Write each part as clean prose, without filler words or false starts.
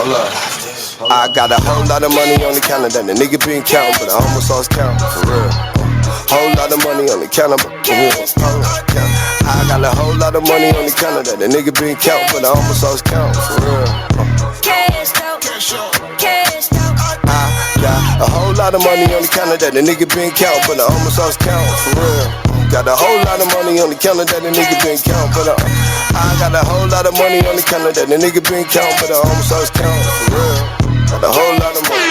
Hold up. I got a whole lot of money on the calendar. The nigga been counting, but I almost lost count. For real. Whole lot of money on the calendar. I got a whole lot of money on the calendar. The nigga been counting, but I almost lost count. For real. I got a whole lot of money on the calendar. The nigga been counting, but I almost lost count. For real. Got a whole lot of money on the calendar. The nigga been counting, but I got a whole lot of money on the calendar. The nigga been counting, but I almost lost count. For real. Got a whole lot of money.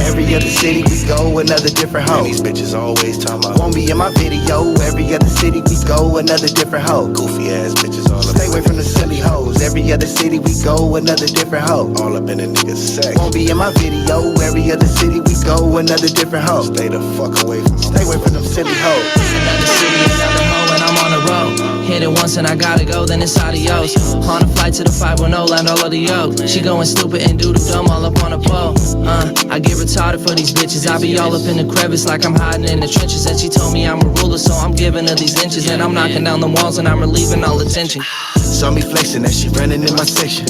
Every other city we go, another different hoe. These bitches always talking about won't be in my video. Every other city we go, another different hoe. Goofy ass bitches all up. Stay away from the silly hoes. Every other city we go, another different hoe. All up in a nigga's sex. Won't be in my video. Every other city we go, another different hoe. Stay the fuck away from them. Stay away from them silly hoes. Another city, another hoe, and I'm on the road. Hit it once and I gotta go, then it's adios. On a flight to the 510, land all of the yoke. She going stupid and doodle dumb all up on a pole. I get retarded for these bitches. I be all up in the crevice like I'm hiding in the trenches. And she told me I'm a ruler, so I'm giving her these inches. And I'm knocking down the walls and I'm relieving all attention. Saw me flexing as she running in my section.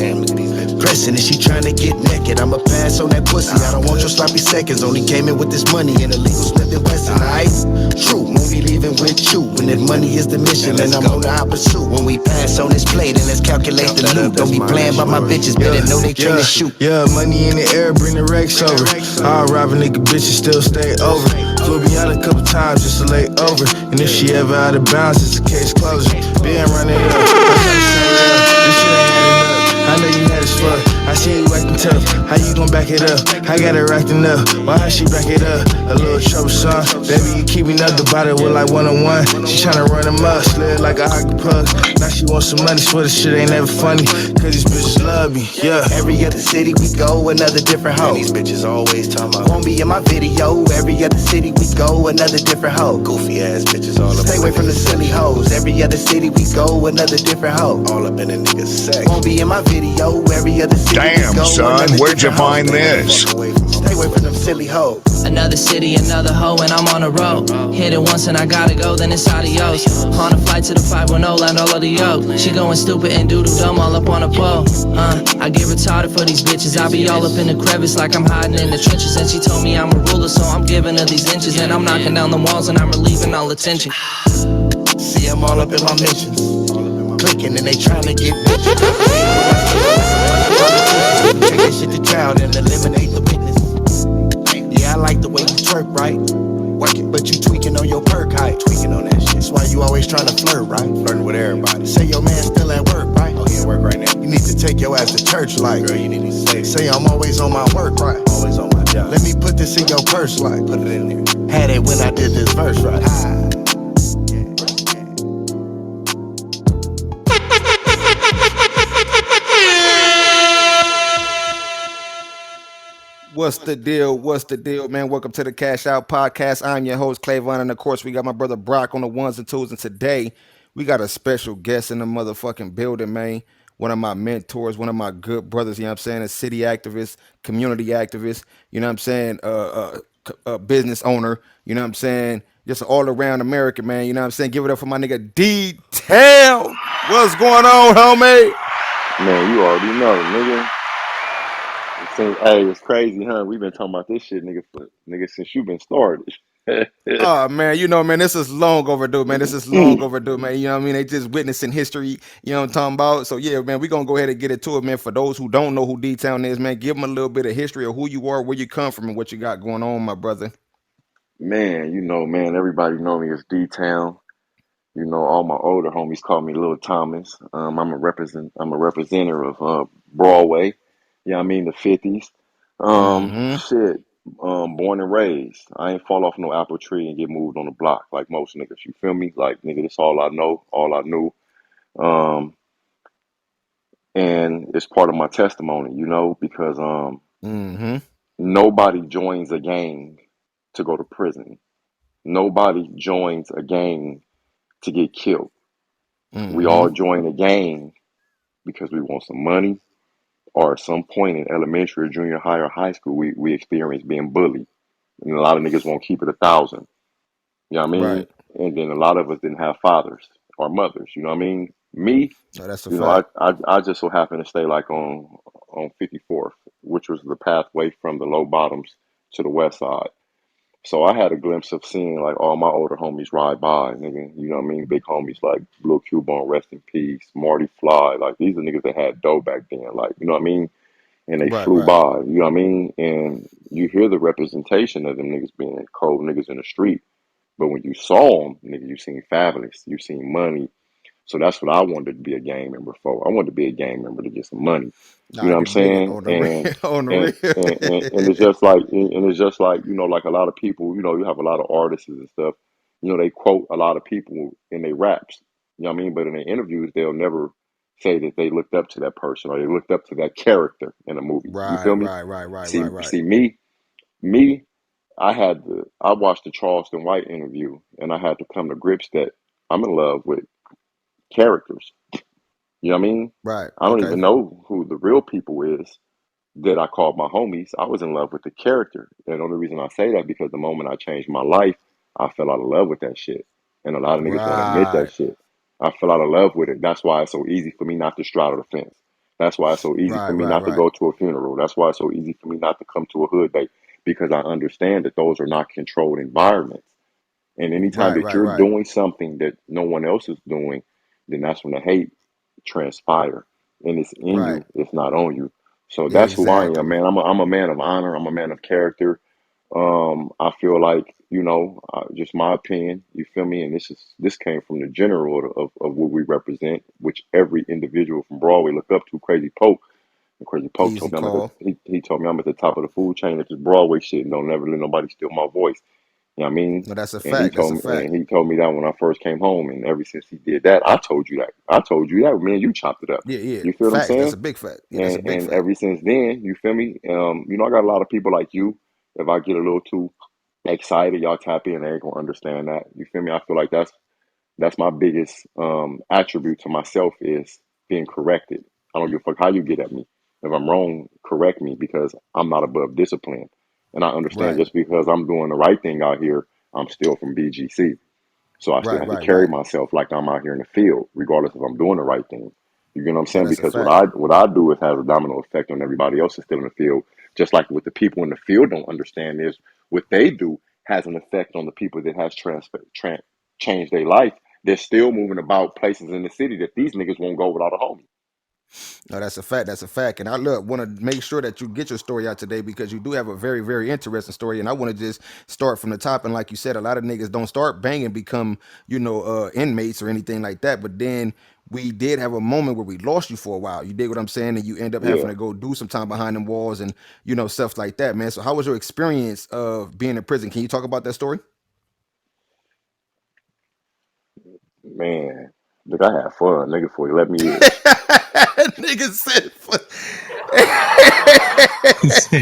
Pressing and she trying to get naked. I'ma pass on that pussy. I don't want your sloppy seconds. Only came in with this money and a legal Smith and Wesson. Alright, true. Won't be leaving with you. When that money is the mission, and I'm on the opposite. When we pass on this plate and let's calculate the loot. Don't be playing by my bitches, better know they train to shoot. Yeah, money in the air, bring the Rex over. I'll rob a nigga, bitches still stay over. Flew beyond a couple times just to lay over. And if she ever out of bounds, it's a case closure. Been running up, I gotta say this shit ain't adding up. I know you had as fuck. I see you acting tough. How you gon' back it up? I got her acting up. Why how she back it up? A little troublesome. Baby, you keep me up the body with like one-on-one. She tryna run him up, slid like a hockey puck. Now she want some money, swear this shit ain't never funny. Cause these bitches love me, yeah. Every other city we go, another different hoe. These bitches always talking about won't be in my video. Every other city we go, another different hoe. Goofy ass bitches all up. Stay away from the silly hoes. Every other city we go, another different hoe. All up in a nigga's sex. Won't be in my video. Every other city Damn, we go, son, where'd you find this? Stay away from them silly hoes. Another city, another hoe, and I'm on the road. Hit it once and I gotta go, then it's adios. On a flight to the 510, land all of the yoke. She going stupid and doodle dumb all up on a pole. I get retarded for these bitches. I be all up in the crevice like I'm hiding in the trenches. And she told me I'm a ruler, so I'm giving her these inches. And I'm knocking down the walls and I'm relieving all attention. See, I'm all up in my missions. Clicking and they trying to get bitches. Take that shit to trial and eliminate the witness. Yeah, I like the way you twerk, right? Work it, but you tweaking on your perk height. Tweaking on that shit. That's why you always trying to flirt, right? Flirting with everybody. Say your man still at work, right? Oh, he at work right now. You need to take your ass to church, like. Girl, you need to say I'm always on my work, right? Always on my job. Let me put this in your purse, like. Put it in there. Had it when I did this verse, right? What's the deal? What's the deal, man? Welcome to the Cash Out Podcast. I'm your host, Clayvon, and of course, we got my brother Brock on the ones and twos. And today, we got a special guest in the motherfucking building, man. One of my mentors, one of my good brothers, you know what I'm saying? A city activist, community activist, you know what I'm saying? A business owner, you know what I'm saying? Just an all around American, man, you know what I'm saying? Give it up for my nigga D.Town. What's going on, homie? Man, you already know, nigga. Hey, it's crazy, huh? We've been talking about this shit, nigga, since you been started. Oh man, you know, man, this is long overdue, man. This is long overdue, man. You know what I mean? They just witnessing history, you know what I'm talking about? So yeah, man, we're gonna go ahead and get into it, man. For those who don't know who D-Town is, man, give them a little bit of history of who you are, where you come from, and what you got going on, my brother. Man, man, everybody know me as D-Town. You know, all my older homies call me Lil Thomas. I'm a representative of Broadway. You know what I mean? The 50s. Mm-hmm. Shit. Born and raised. I ain't fall off no apple tree and get moved on the block like most niggas. You feel me? Like, nigga, this all I know, all I knew. Um, and it's part of my testimony, you know, because Mm-hmm. nobody joins a gang to go to prison. Nobody joins a gang to get killed. We Mm-hmm. all join a gang because we want some money, or at some point in elementary or junior high or high school, we experienced being bullied. And a lot of niggas won't keep it 1,000. You know what I Right. mean? And then a lot of us didn't have fathers or mothers. You know what I mean? Me, No, that's a you know, I, fact. I, I just so happened to stay like on 54th, which was the pathway from the low bottoms to the west side. So I had a glimpse of seeing like all my older homies ride by, nigga. You know what I mean? Big homies like Blue Cubone, rest in peace, Marty Fly. Like these are niggas that had dough back then. Like, you know what I mean? And they Right, flew right, by, you know what I mean? And you hear the representation of them niggas being cold niggas in the street. But when you saw them, nigga, you seen Fabulous, you seen money. So that's what I wanted to be a gang member for. I wanted to be a gang member to get some money. nah, You know I what I'm can dig it saying? on the real. On the And and it's real. just like it's just like, you know, like a lot of people, you know, you have a lot of artists and stuff, you know, they quote a lot of people in their raps. You know what I mean? But in their interviews, they'll never say that they looked up to that person or they looked up to that character in a movie. You Right, feel me? right, right, right, See right, right. see me, I watched the Charleston White interview and I had to come to grips that I'm in love with characters. You know what I mean? Right. I don't Okay. even know who the real people is that I called my homies. I was in love with the character. And the only reason I say that because the moment I changed my life, I fell out of love with that shit. And a lot of niggas won't admit that Right. shit. I fell out of love with it. That's why it's so easy for me not to straddle the fence. That's why it's so easy for Right, me right, not to right. go to a funeral. That's why it's so easy for me not to come to a hood day because I understand that those are not controlled environments. And anytime Right, that right, you're right. doing something that no one else is doing, then that's when the hate transpire. And it's in Right. you, it's not on you. So that's who I am, Exactly. man. I'm a man of honor. I'm a man of character. I feel like, you know, just my opinion, you feel me? And this came from the general of what we represent, which every individual from Broadway look up to. Crazy Pope. And Crazy Pope Easy told me I'm at the call. he told me I'm at the top of the food chain at this Broadway shit and don't never let nobody steal my voice. You know what I mean? No, that's a And he fact. That's a told me, fact. that when I first came home, and ever since he did that, I told you that. I told you that. Man, you chopped it up. Yeah, yeah. You feel what I'm Facts. That's saying? a big fact. Yeah, that's a big And fact. ever since then, you feel me? You know, I got a lot of people like you. If I get a little too excited, y'all tap in. They ain't gonna understand that. You feel me? I feel like that's my biggest attribute to myself is being corrected. I don't give a fuck how you get at me. If I'm wrong, correct me because I'm not above discipline. And I understand Right. just because I'm doing the right thing out here, I'm still from BGC. So I still Right, have to right, carry right. myself like I'm out here in the field, regardless if I'm doing the right thing. You get what I'm No, saying? that's a Because fact. what I do is has a domino effect on everybody else that's still in the field. Just like what the people in the field don't understand is what they do has an effect on the people that has changed their life. They're still moving about places in the city that these niggas won't go without a homie. No, that's a fact. That's a fact. And I look want to make sure that you get your story out today because you do have a very, very interesting story. And I want to just start from the top. And like you said, a lot of niggas don't start banging, become, inmates or anything like that. But then we did have a moment where we lost you for a while. You dig what I'm saying? And you end up having Yeah, to go do some time behind them walls and, stuff like that, man. So how was your experience of being in prison? Can you talk about that story? man. Look, I had fun, nigga, for 11 years. Nigga said,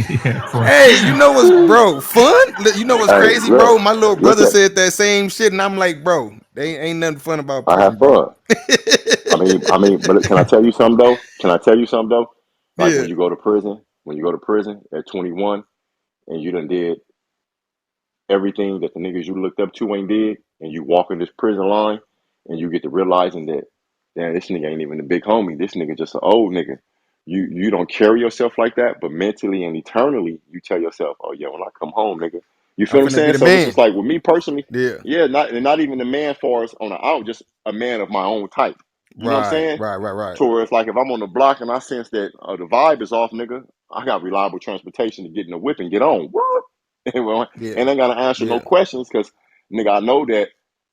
Yeah, for hey, you know what's bro fun? You know what's Hey, crazy, bro? look, My little look brother at, said that same shit, and I'm like, bro, they ain't nothing fun about I prison, had bro. fun. But can I tell you something though? Can I tell you something though? Like Yeah, when you go to prison at 21 and you done did everything that the niggas you looked up to ain't did, and you walk in this prison line and you get to realizing that, damn, this nigga ain't even the big homie. This nigga just an old nigga. You don't carry yourself like that, but mentally and eternally, you tell yourself, oh yeah, when I come home, nigga. You I'm feel what I'm finna be saying? the So it's just man. like with me personally, Yeah, yeah, not even the man for us on the out, just a man of my own type. You know what I'm right, saying? right, right, right. To where it's like if I'm on the block and I sense that the vibe is off, nigga, I got reliable transportation to get in the whip and get on. Yeah, And ain't gotta answer no yeah, questions because nigga,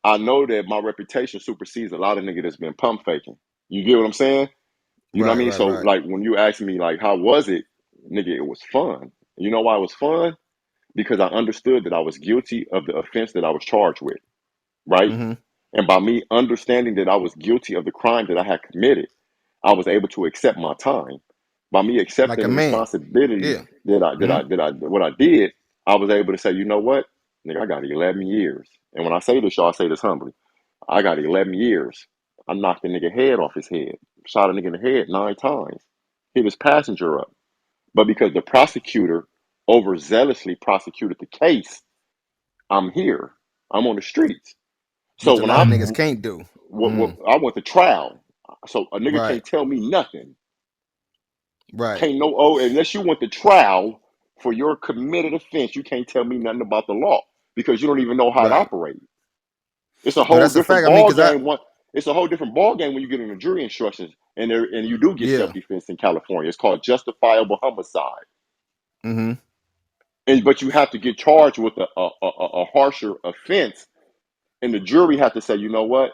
I know that my reputation supersedes a lot of nigga that's been pump faking. You get what I'm saying? You know what I right, mean? right, So right. like when you ask me like how was it, nigga, it was fun. You know why it was fun? Because I understood that I was guilty of the offense that I was charged with, right? Mm-hmm. And by me understanding that I was guilty of the crime that I had committed, I was able to accept my time. By me Like accepting a the man. responsibility Yeah. Mm-hmm. what I did, I was able to say, you know what, nigga, I got 11 years. And when I say this, y'all, I say this humbly. I got 11 years. I knocked a nigga head off his head, shot a nigga in the head 9 times. hit his passenger up. But because the prosecutor overzealously prosecuted the case, I'm here. I'm on the streets. So Which a when lot of I niggas can't do. I went to trial, so a nigga Right, can't tell me nothing. right, Can't no unless you went to trial for your committed offense, you can't tell me nothing about the law because you don't even know how it right. operates. It's a No, whole that's a different fact. I mean, ball cause I, game. It's a whole different ball game when you get into jury instructions and you do get self yeah. defense in California. It's called justifiable homicide, Mm-hmm. but you have to get charged with a harsher offense, and the jury have to say, you know what?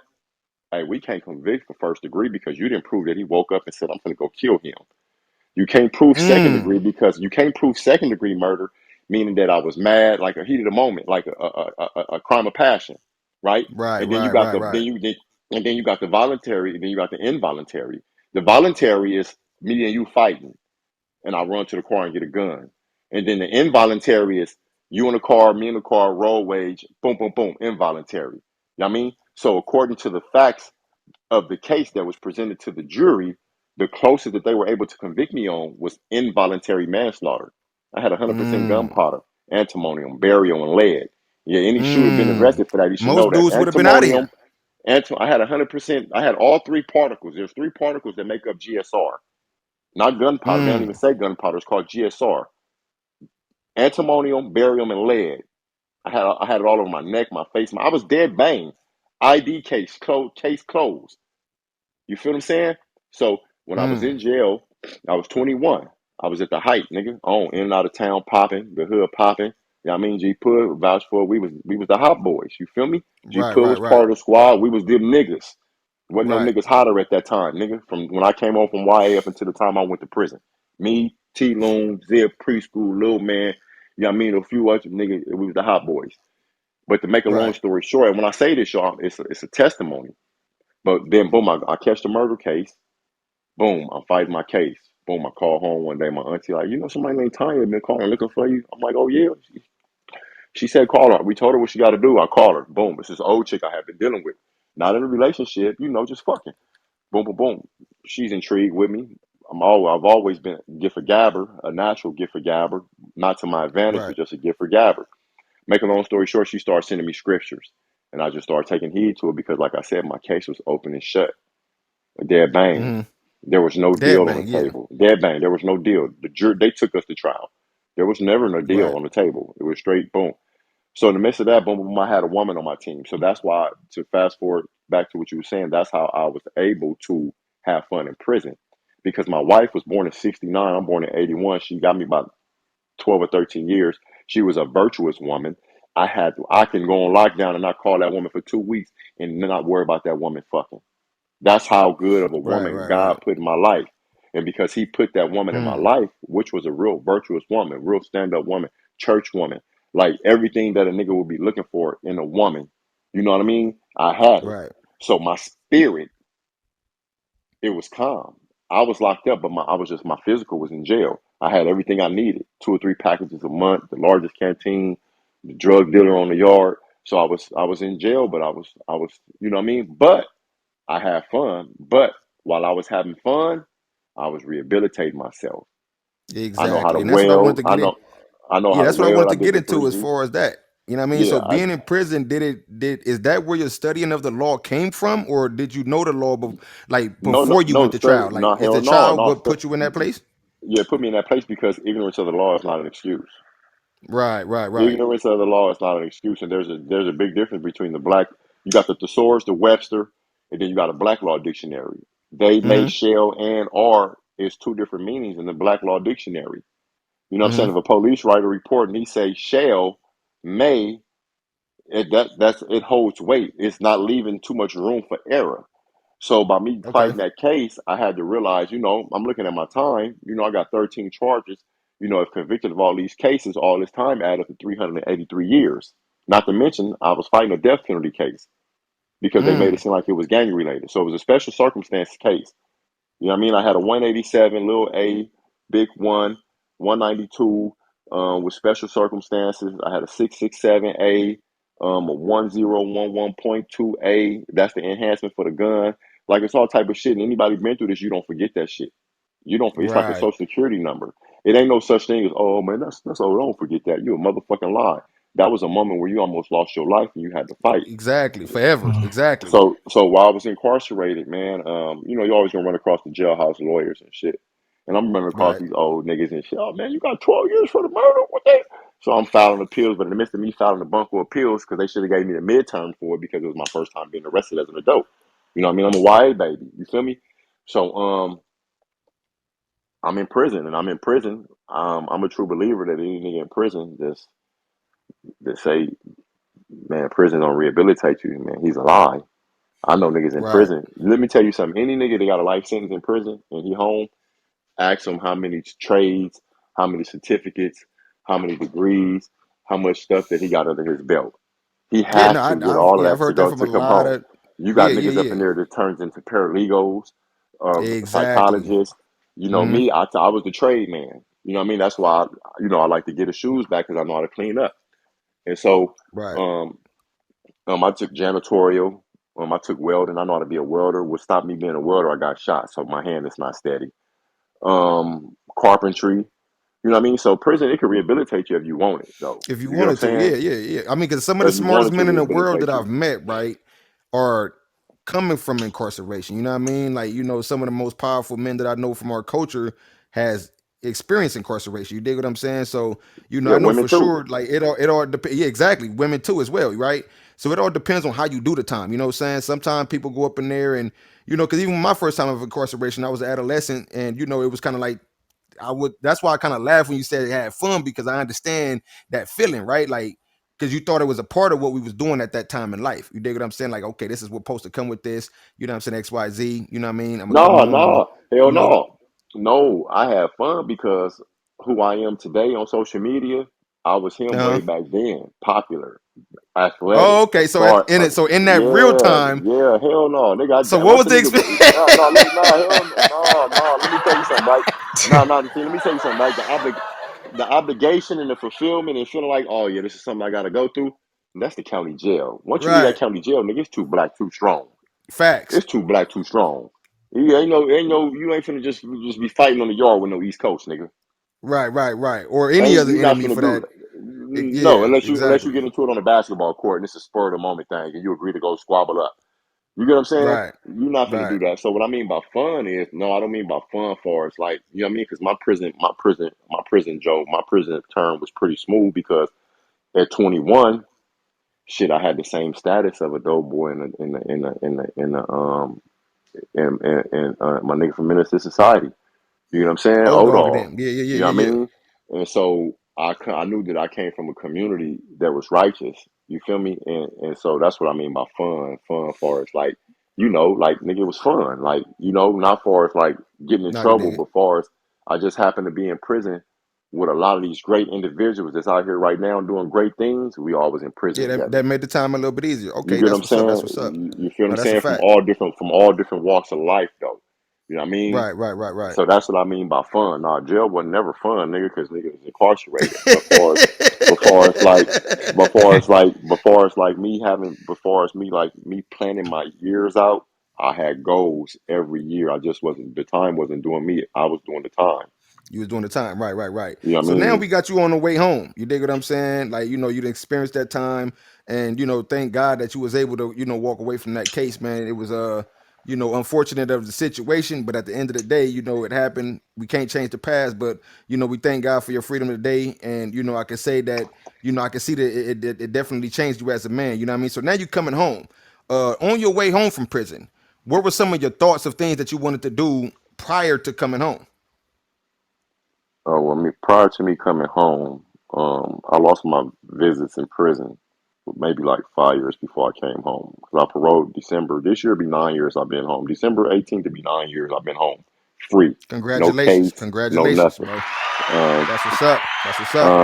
Hey, we can't convict for first degree because you didn't prove that he woke up and said, "I'm going to go kill him." You can't prove second Mm. degree because you can't prove second degree murder, meaning that I was mad, like a heat of the moment, like a crime of passion, right? Right, And then you right, got right, the right, and then you got the voluntary, and then you got the involuntary. The voluntary is me and you fighting, and I run to the car and get a gun. And then the involuntary is you in the car, me in the car, road wage, boom, boom, boom, involuntary. You know what I mean? So according to the facts of the case that was presented to the jury, the closest that they were able to convict me on was involuntary manslaughter. I had 100% mm, gunpowder, antimonium, barium, and lead. Yeah, any shooter been mm. arrested for that, you should know Most that. dudes would have been out of Antimonium, here. I had 100%, I had all three particles. There's three particles that make up GSR. Not gunpowder. They don't even Mm. say gunpowder. It's called GSR. Antimonium, barium, and lead. I had it all over my neck, my face. I was dead bang. ID case closed. You feel what I'm saying? So when I was Mm. in jail, I was 21. I was at the height, nigga. On in and out of town popping, the hood popping. You know what I mean? G Pud vouched for it. We was the hot boys. You feel me? G Right, Pud right, was right, part of the squad. We was them niggas. Wasn't no right, niggas hotter at that time, nigga. From when I came home from YA up until the time I went to prison. Me, T Loon, Zip, preschool, little man, you know what I mean? A few other niggas, we was the hot boys. But to make a long right. story short, and when I say this, y'all, it's a testimony. But then boom, I catch the murder case. Boom, I'm fighting my case. Boom, I call home one day. My auntie like, you know, somebody named Tanya been calling looking for you. I'm like, oh yeah. She said call her. We told her what she got to do. I call her. Boom, it's this old chick I have been dealing with. Not in a relationship, you know, just fucking. Boom, boom, boom. She's intrigued with me. I've always been a gift for gabber, a natural gift for gabber, not to my advantage, Right. but just a gift for gabber. Make a long story short, she started sending me scriptures, and I just started taking heed to it because, like I said, my case was open and shut. A dead bang. Mm-hmm. There was no Dead deal on the bang, yeah. table. Dead bang. There was no deal. The jury, they took us to trial. There was never no deal Right. on the table. It was straight boom. So in the midst of that, boom, boom, I had a woman on my team. So that's why, to fast forward back to what you were saying, that's how I was able to have fun in prison. Because my wife was born in 69. I'm born in 81. She got me about 12 or 13 years. She was a virtuous woman. I can go on lockdown and not call that woman for 2 weeks and not worry about that woman fucking. That's how good of a Right, woman right, God right. put in my life. And because he put that woman in my Mm. life, which was a real virtuous woman, real stand up woman, church woman, like everything that a nigga would be looking for in a woman, you know what I mean? I had it. Right. So my spirit, it was calm. I was locked up, but my physical was in jail. I had everything I needed, 2 or 3 packages a month, the largest canteen, the drug dealer on the yard. So I was in jail, but I was, you know what I mean? But I had fun, but while I was having fun, I was rehabilitating myself. I know how to Exactly. And that's what I wanted weld. to get in. I know Yeah, how to that's what I weld. wanted I to did get the into as 3D. far as that. You know what I mean? Yeah, So being in prison, did is that where your studying of the law came from, or did you know the law like no, no, before you no went to study. trial? Like, No, is hell the no, trial no. what put you in that place? Yeah, put me in that place because ignorance of the law is not an excuse. Right, right, right. Ignorance of the law is not an excuse, and there's a big difference between the black. You got the thesaurus, the Webster, and then you got a black law dictionary. They may, Mm-hmm. shall, and are is two different meanings in the black law dictionary. You know what I'm saying? Mm-hmm. If a police write a report and he say shall, may, it holds weight. It's not leaving too much room for error. So by me Okay. fighting that case, I had to realize, I'm looking at my time. I got 13 charges. If convicted of all these cases, all this time added up to 383 years. Not to mention, I was fighting a death penalty case because they made it Mm. seem like it was gang related. So it was a special circumstance case. You know what I mean? I had a 187 little A, big one, 192 with special circumstances. I had a 667A, a 1011.2A. That's the enhancement for the gun. Like it's all type of shit. And anybody been through this, you don't forget that shit. You don't. It's like a Right. social security number. It ain't no such thing as, oh man, that's old. Don't forget that. You a motherfucking lie. That was a moment where you almost lost your life and you had to fight. Exactly. Forever. Mm. Exactly. So while I was incarcerated, man, you always gonna run across the jailhouse lawyers and shit. And I'm running across Right. these old niggas and shit. Oh man, you got 12 years for the murder? What they? So I'm filing appeals, but in the midst of me filing a bunch of appeals, because they should have gave me the midterm for it because it was my first time being arrested as an adult. You know what I mean? I'm a YA baby. You feel me? So I'm in prison, and I'm in prison. I'm a true believer that any nigga in prison just say, man, prison don't rehabilitate you, man. He's a lie. I know niggas in Right. prison. Let me tell you something. Any nigga that got a life sentence in prison and he home, ask him how many trades, how many certificates, how many degrees, how much stuff that he got under his belt. He Yeah, no, has to get I've all of yeah, I've that to heard that go from a to come lot home. of You got yeah, yeah, niggas up in yeah. there that turns into paralegals, Exactly. psychologists. You know Hmm. me, I was the trade man. You know what I mean? That's why I like to get his shoes back because I know how to clean up. And so Right. um, I took janitorial. I took welding. I know how to be a welder. What stopped me being a welder? I got shot, so my hand is not steady. Carpentry. You know what I mean? So prison, it can rehabilitate you if you want it, though. If you You get what I'm wanted to, saying? yeah, yeah, yeah. I mean, because some of the If you smartest wanted to men in the world that rehabilitate I've you. met, right, are coming from incarceration. You know what I mean? Like, some of the most powerful men that I know from our culture has experienced incarceration. You dig what I'm saying? So, Yeah, I know women for too. sure, like it all depends. Yeah, exactly. Women too as well, right? So it all depends on how you do the time. You know what I'm saying? Sometimes people go up in there and because even my first time of incarceration, I was an adolescent, and it was kind of like that's why I kind of laugh when you said it had fun, because I understand that feeling, right? Like, because you thought it was a part of what we was doing at that time in life. You dig what I'm saying? Like, okay, this is what's supposed to come with this. You know what I'm saying? XYZ. You know what I mean? I'm gonna come No, home and no, hell you know, no. No, I have fun because who I am today on social media, I was him uh-huh. way back then. Popular, athletic, Oh, okay. So smart. in that real Yeah, time, yeah, hell no, nigga. so what Once was a the nigga, experience? no, no, no, hell no, no. Let me tell you something, right? No, no. See, let me tell you something, right? The obligation and the fulfillment and feeling like, oh yeah, this is something I got to go through. That's the county jail. Once you leave that Right. county jail, nigga, it's too black, too strong. Facts. It's too black, too strong. You you ain't finna just be fighting on the yard with no East Coast, nigga. Right, right, right. Or any Ain't other you not enemy finna for do? that. No, Yeah, unless you exactly. get into it on a basketball court and it's a spur of the moment thing, and you agree to go squabble up. You get what I'm saying? Right, You're not finna right. do that. So what I mean by fun is no, I don't mean by fun for it's like you know what I mean because my prison term was pretty smooth because at 21, shit, I had the same status of a dope boy in my nigga from Minister Society. You know what I'm saying? Old Old dog dog. them. Yeah, yeah, You yeah, know what I yeah, yeah. mean? And so I knew that I came from a community that was righteous. You feel me? And so that's what I mean by fun. Fun for us, like like nigga, it was fun. Like not for us like getting in No, you trouble, did. but for us, I just happened to be in prison with a lot of these great individuals that's out here right now doing great things. We all was in prison Yeah, that, together. that made the time a little bit easier. You Okay, get what that's I'm what's up. That's saying? what's up. You feel what I'm No, that's a saying? fact. From all different walks of life, though. You know what I mean? Right, right, right, right. So that's what I mean by fun. Nah, jail was never fun, nigga, because nigga was incarcerated. Before it's like me planning my years out, I had goals every year. I just wasn't the time wasn't doing me. I was doing the time. You was doing the time. Right, right, right. You know what I So now mean? we got you on the way home. You dig what I'm saying? Like, you done experienced that time, and thank God that you was able to, walk away from that case, man. It was unfortunate of the situation, but at the end of the day, it happened. We can't change the past, but we thank God for your freedom today. And I can say that, I can see that it definitely changed you as a man. You know what I mean? So now you coming home. On your way home from prison, what were some of your thoughts of things that you wanted to do prior to coming home? Well, prior to me coming home, I lost my visits in prison maybe like 5 years before I came home. Because I paroled December. This year be 9 years I've been home. December 18th to be 9 years I've been home. Free. No Congratulations, case, no congratulations, nothing. bro. Um, That's what's up. That's what's up.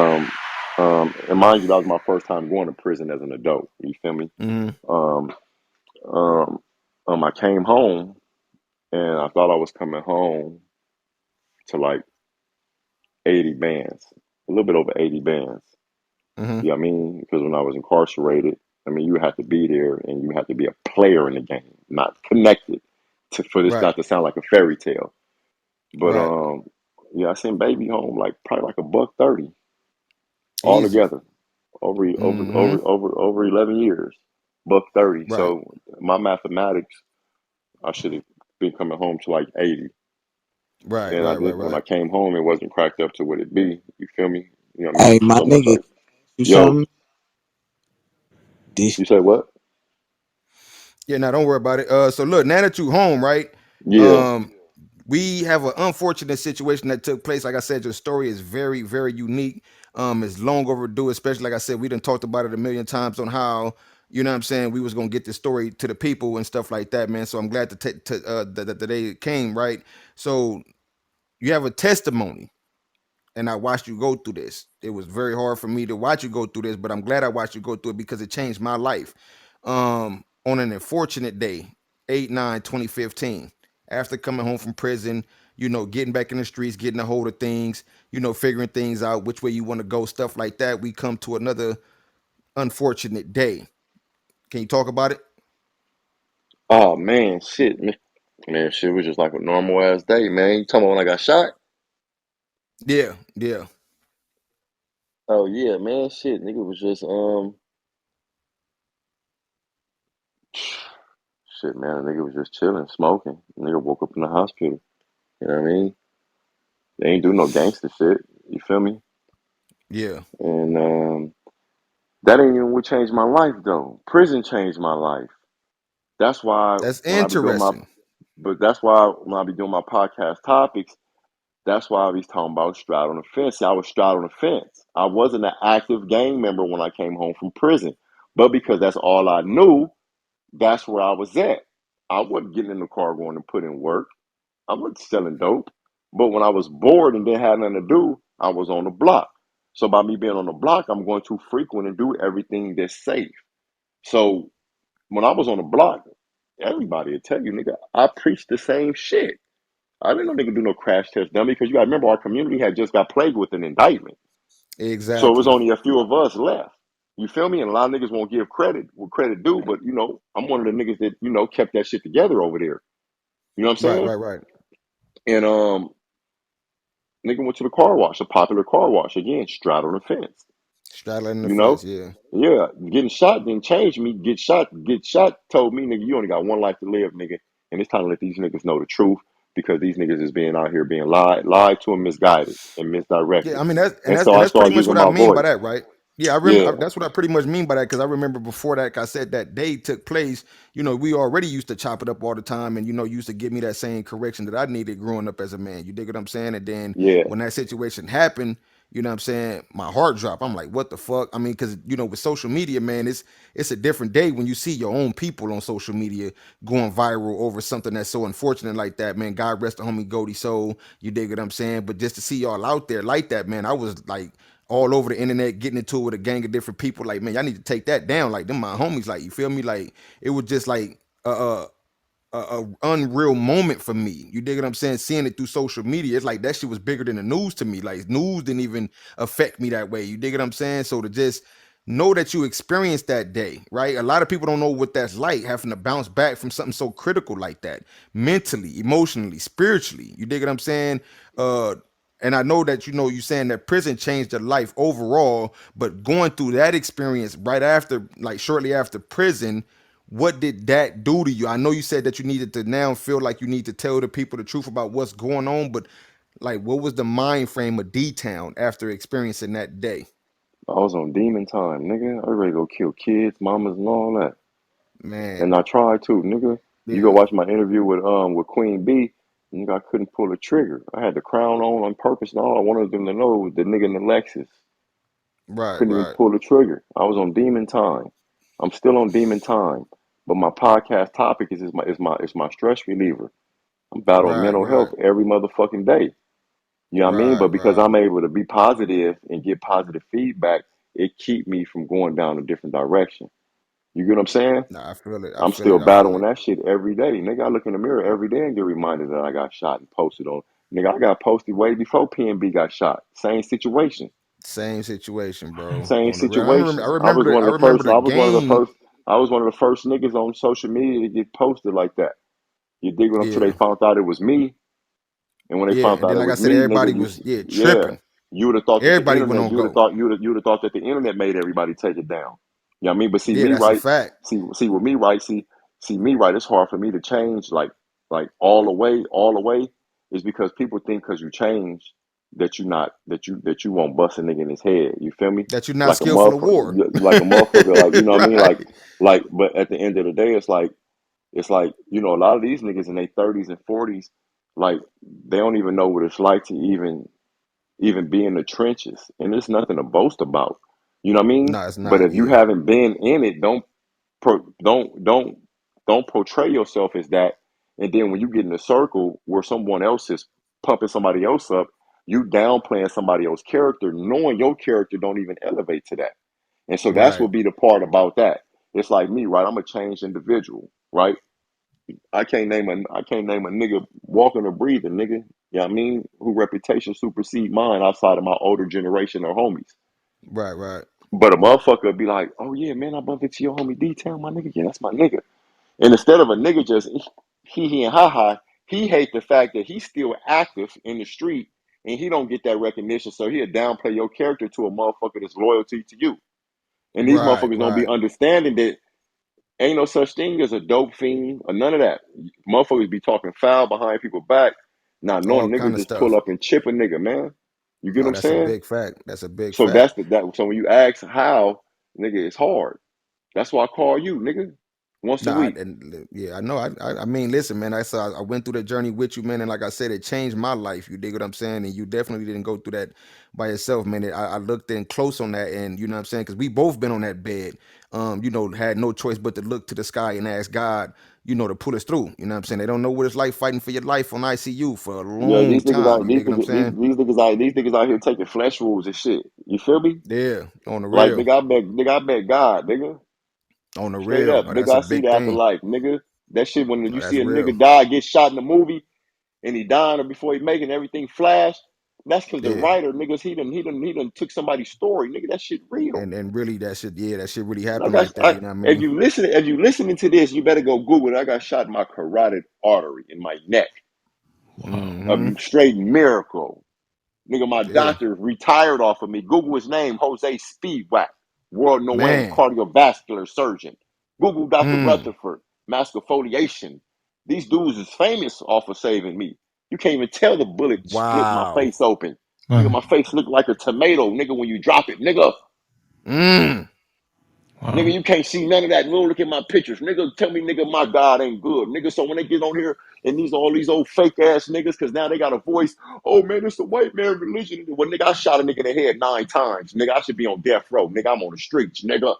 um, and mind you, that was my first time going to prison as an adult. You feel me? Hmm. Um, um, I came home and I thought I was coming home to like 80 bands, a little bit over 80 bands. Hmm. You know what I mean? Because when I was incarcerated, I mean, you have to be there and you have to be a player in the game, not connected for this Right. not to sound like a fairy tale. But Right. yeah, I sent baby home like probably like a buck 30 Easy. altogether Mm-hmm. over 11 years, buck 30. Right. So my mathematics, I should have been coming home to like 80. Right. And I Right. Right. did when Right. I came home, it wasn't cracked up to what it be. You feel me? You know what I mean? Hey, my So much nigga, like, you yo, something? This you say what? Yeah. Now don't worry about it. So look, now that you home, right? Yeah, Um, we have an unfortunate situation that took place. Like I said, your story is very, very unique. It's long overdue, especially like I said, we done talked about it a million times on how, you know what I'm saying, we was gonna get this story to the people and stuff like that, man. So I'm glad that the day came, right? So you have a testimony, and I watched you go through this. It was very hard for me to watch you go through this, but I'm glad I watched you go through it because it changed my life. On an unfortunate day, 8/9/2015, after coming home from prison, getting back in the streets, getting a hold of things, figuring things out, which way you want to go, stuff like that. We come to another unfortunate day. Can you talk about it? oh man, shit, man, shit was just like a normal ass day, man. You talking about when I got shot? Yeah, yeah. Oh yeah, man, shit, nigga was just shit, man, the nigga was just chilling, smoking. Nigga woke up in the hospital. You know what I mean? They ain't do no gangster shit. You feel me? Yeah. And that ain't even what changed my life though. Prison changed my life. That's why That's when I be doing my, interesting. but that's why when I be doing my podcast topics, that's why I was talking about straddling the fence. See, I was straddling the fence. I wasn't an active gang member when I came home from prison, but because that's all I knew, that's where I was at. I wasn't getting in the car going to put in work. I wasn't selling dope. But when I was bored and didn't have nothing to do, I was on the block. So by me being on the block, I'm going to frequent and do everything that's safe. So when I was on the block, everybody would tell you, nigga, I preached the same shit. I didn't know nigga do no crash test dummy because you gotta remember our community had just got plagued with an indictment. So it was Exactly. only a few of us left. You feel me? And a lot of niggas won't give credit what credit due, but I'm one of the niggas that, kept that shit together over there. You know what I'm Right, saying? right, right. And nigga went to the car wash, a popular car wash again, straddled the fence. Straddling the You fence. know? Yeah. Yeah. Getting shot didn't change me. Get shot told me, nigga, you only got one life to live, nigga. And it's time to let these niggas know the truth because these niggas is being out here being lied to and misguided and Yeah, misdirected. I mean that's and And that's so and I that's pretty started much using what I my mean by voice. that, right? Yeah, I remember. Yeah. That's what I pretty much mean by that because I remember before that, like I said, that day took place. We already used to chop it up all the time, and used to give me that same correction that I needed growing up as a man. You dig what I'm saying? And then Yeah. when that situation happened, what I'm saying, my heart dropped. I'm like, what the fuck? I mean, because with social media, man, it's a different day when you see your own people on social media going viral over something that's so unfortunate like that, man. God rest the homie Goldie soul. You dig what I'm saying? But just to see y'all out there like that, man, I was like all over the internet getting into it with a gang of different people. Like, man, y'all need to take that down. Like, them my homies. Like, you feel me? Like, it was just like a unreal moment for me. You dig what I'm saying? Seeing it through social media, it's like that shit was bigger than the news to me. Like news didn't even affect me that way. You dig what I'm saying? So to just know that you experienced that day, right? A lot of people don't know what that's like having to bounce back from something so critical like that, mentally, emotionally, spiritually. You dig what I'm saying? And I know that you saying that prison changed your life overall, but going through that experience right after, like shortly after prison, what did that do to you? I know you said that you needed to now feel like you need to tell the people the truth about what's going on, but like what was the mind frame of D-Town after experiencing that day? I was on demon time, nigga. I was ready to go kill kids, mamas, and all that. And Man, I tried to, nigga. You go yeah. watch my interview with Queen B, nigga, I couldn't pull a trigger. I had the crown on purpose and all. I wanted them to know the nigga in the Lexus. Right, Couldn't even right, pull the trigger. I was on demon time. I'm still on demon time. But my podcast topic is my stress reliever. I'm battling right, mental right, health every motherfucking day. You know what I mean? right, But because right. I'm able to be positive and get positive feedback, it keep me from going down a different direction. You get what I'm saying? Nah, I feel it. I I'm feel still it. I feel battling it. that shit every day. Nigga, I look in the mirror every day and get reminded that I got shot and posted on. Nigga, I got posted way before PNB got shot. Same situation. Same situation, bro. Same On the real. I remember I situation. remember the I remember the game. I was one of the first niggas on social media to get posted like that. You dig what I'm saying? Yeah. They found out it was me. And when they Yeah, found and out then it like I was said, me, everybody nigga, was yeah, tripping. you would have thought that the Everybody went internet, on go. you would have thought that the internet made everybody take it down. You know what I mean? But see Yeah, me that's a right, fact. see with me right, see me right. It's hard for me to change like all the way, is because people think because you change that you won't bust a nigga in his head. You feel me? That you're not skillful of war. Like a motherfucker, like you know what I mean, Right. like. But at the end of the day, it's like a lot of these niggas in their 30s and 40s, like they don't even know what it's like to even be in the trenches, and there's nothing to boast about. You know what I mean? No, it's But not. if you Yeah. haven't been in it, don't portray yourself as that. And then when you get in a circle where someone else is pumping somebody else up, you downplaying somebody else's character, knowing your character don't even elevate to that. And so that's Right. what be the part about that. It's like me, right? I'm a changed individual, right? I can't name a nigga walking or breathing, nigga. You know what I mean? Who reputation supersede mine outside of my older generation or homies. Right. Right. But a motherfucker would be like, oh yeah, man, I bumped into your homie D-Town, my nigga. Yeah, that's my nigga. And instead of a nigga just he and ha ha, he hate the fact that he's still active in the street and he don't get that recognition. So he'll downplay your character to a motherfucker that's loyalty to you. And these Right. motherfuckers don't be Right. understanding that ain't no such thing as a dope fiend or none of that. Motherfuckers be talking foul behind people's back, not knowing All niggas kind of just pull stuff. up and chip a nigga, man. You get what No, I'm that's a saying? big fact. That's a big So fact. that's that. So when you ask how, nigga, it's hard. That's why I call you, nigga, once a Nah, week. yeah, I know. I mean, listen, man. I went through the journey with you, man, and like I said, it changed my life. You dig what I'm saying? And you definitely didn't go through that by yourself, man. I looked in close on that, and you know what I'm saying, because we both been on that bed. Had no choice but to look to the sky and ask God, to pull us through. You know what I'm saying? They don't know what it's like fighting for your life on ICU for a Yeah, long time. You dig what I'm saying? these niggas out here taking flesh wounds and shit. You feel me? Yeah, on the Like real, nigga, I bet God, nigga. on the Straight real. up, No, that's nigga, a I see big the thing. afterlife, nigga. That shit when No, you that's see a real. nigga die, get shot in the movie, and he dying or before he making everything flash. That's because the Yeah. writer, niggas, he done took somebody's story, nigga. That shit real. And really that shit really Like happened like that. You know what I mean? if you listening to this, you better go Google it. I got shot in my carotid artery in my neck. Wow. A Mm-hmm. straight miracle. Nigga, my Yeah, doctor retired off of me. Google his name, Jose Speedwack, world known man. cardiovascular surgeon. Google Dr. Mm. Rutherford, mass exfoliation. These dudes is famous off of saving me. You can't even tell the bullet split my Wow. face open. Nigga, Wow. my face look like a tomato, nigga, when you drop it, nigga. Mm. Nigga, Wow. you can't see none of that. Look at my pictures. Nigga, tell me, nigga, my God ain't good. Nigga, so when they get on here and all these old fake ass niggas, because now they got a voice, oh man, it's a white man religion. Well, nigga, I shot a nigga in the head 9 times. Nigga, I should be on death row. Nigga, I'm on the streets, nigga.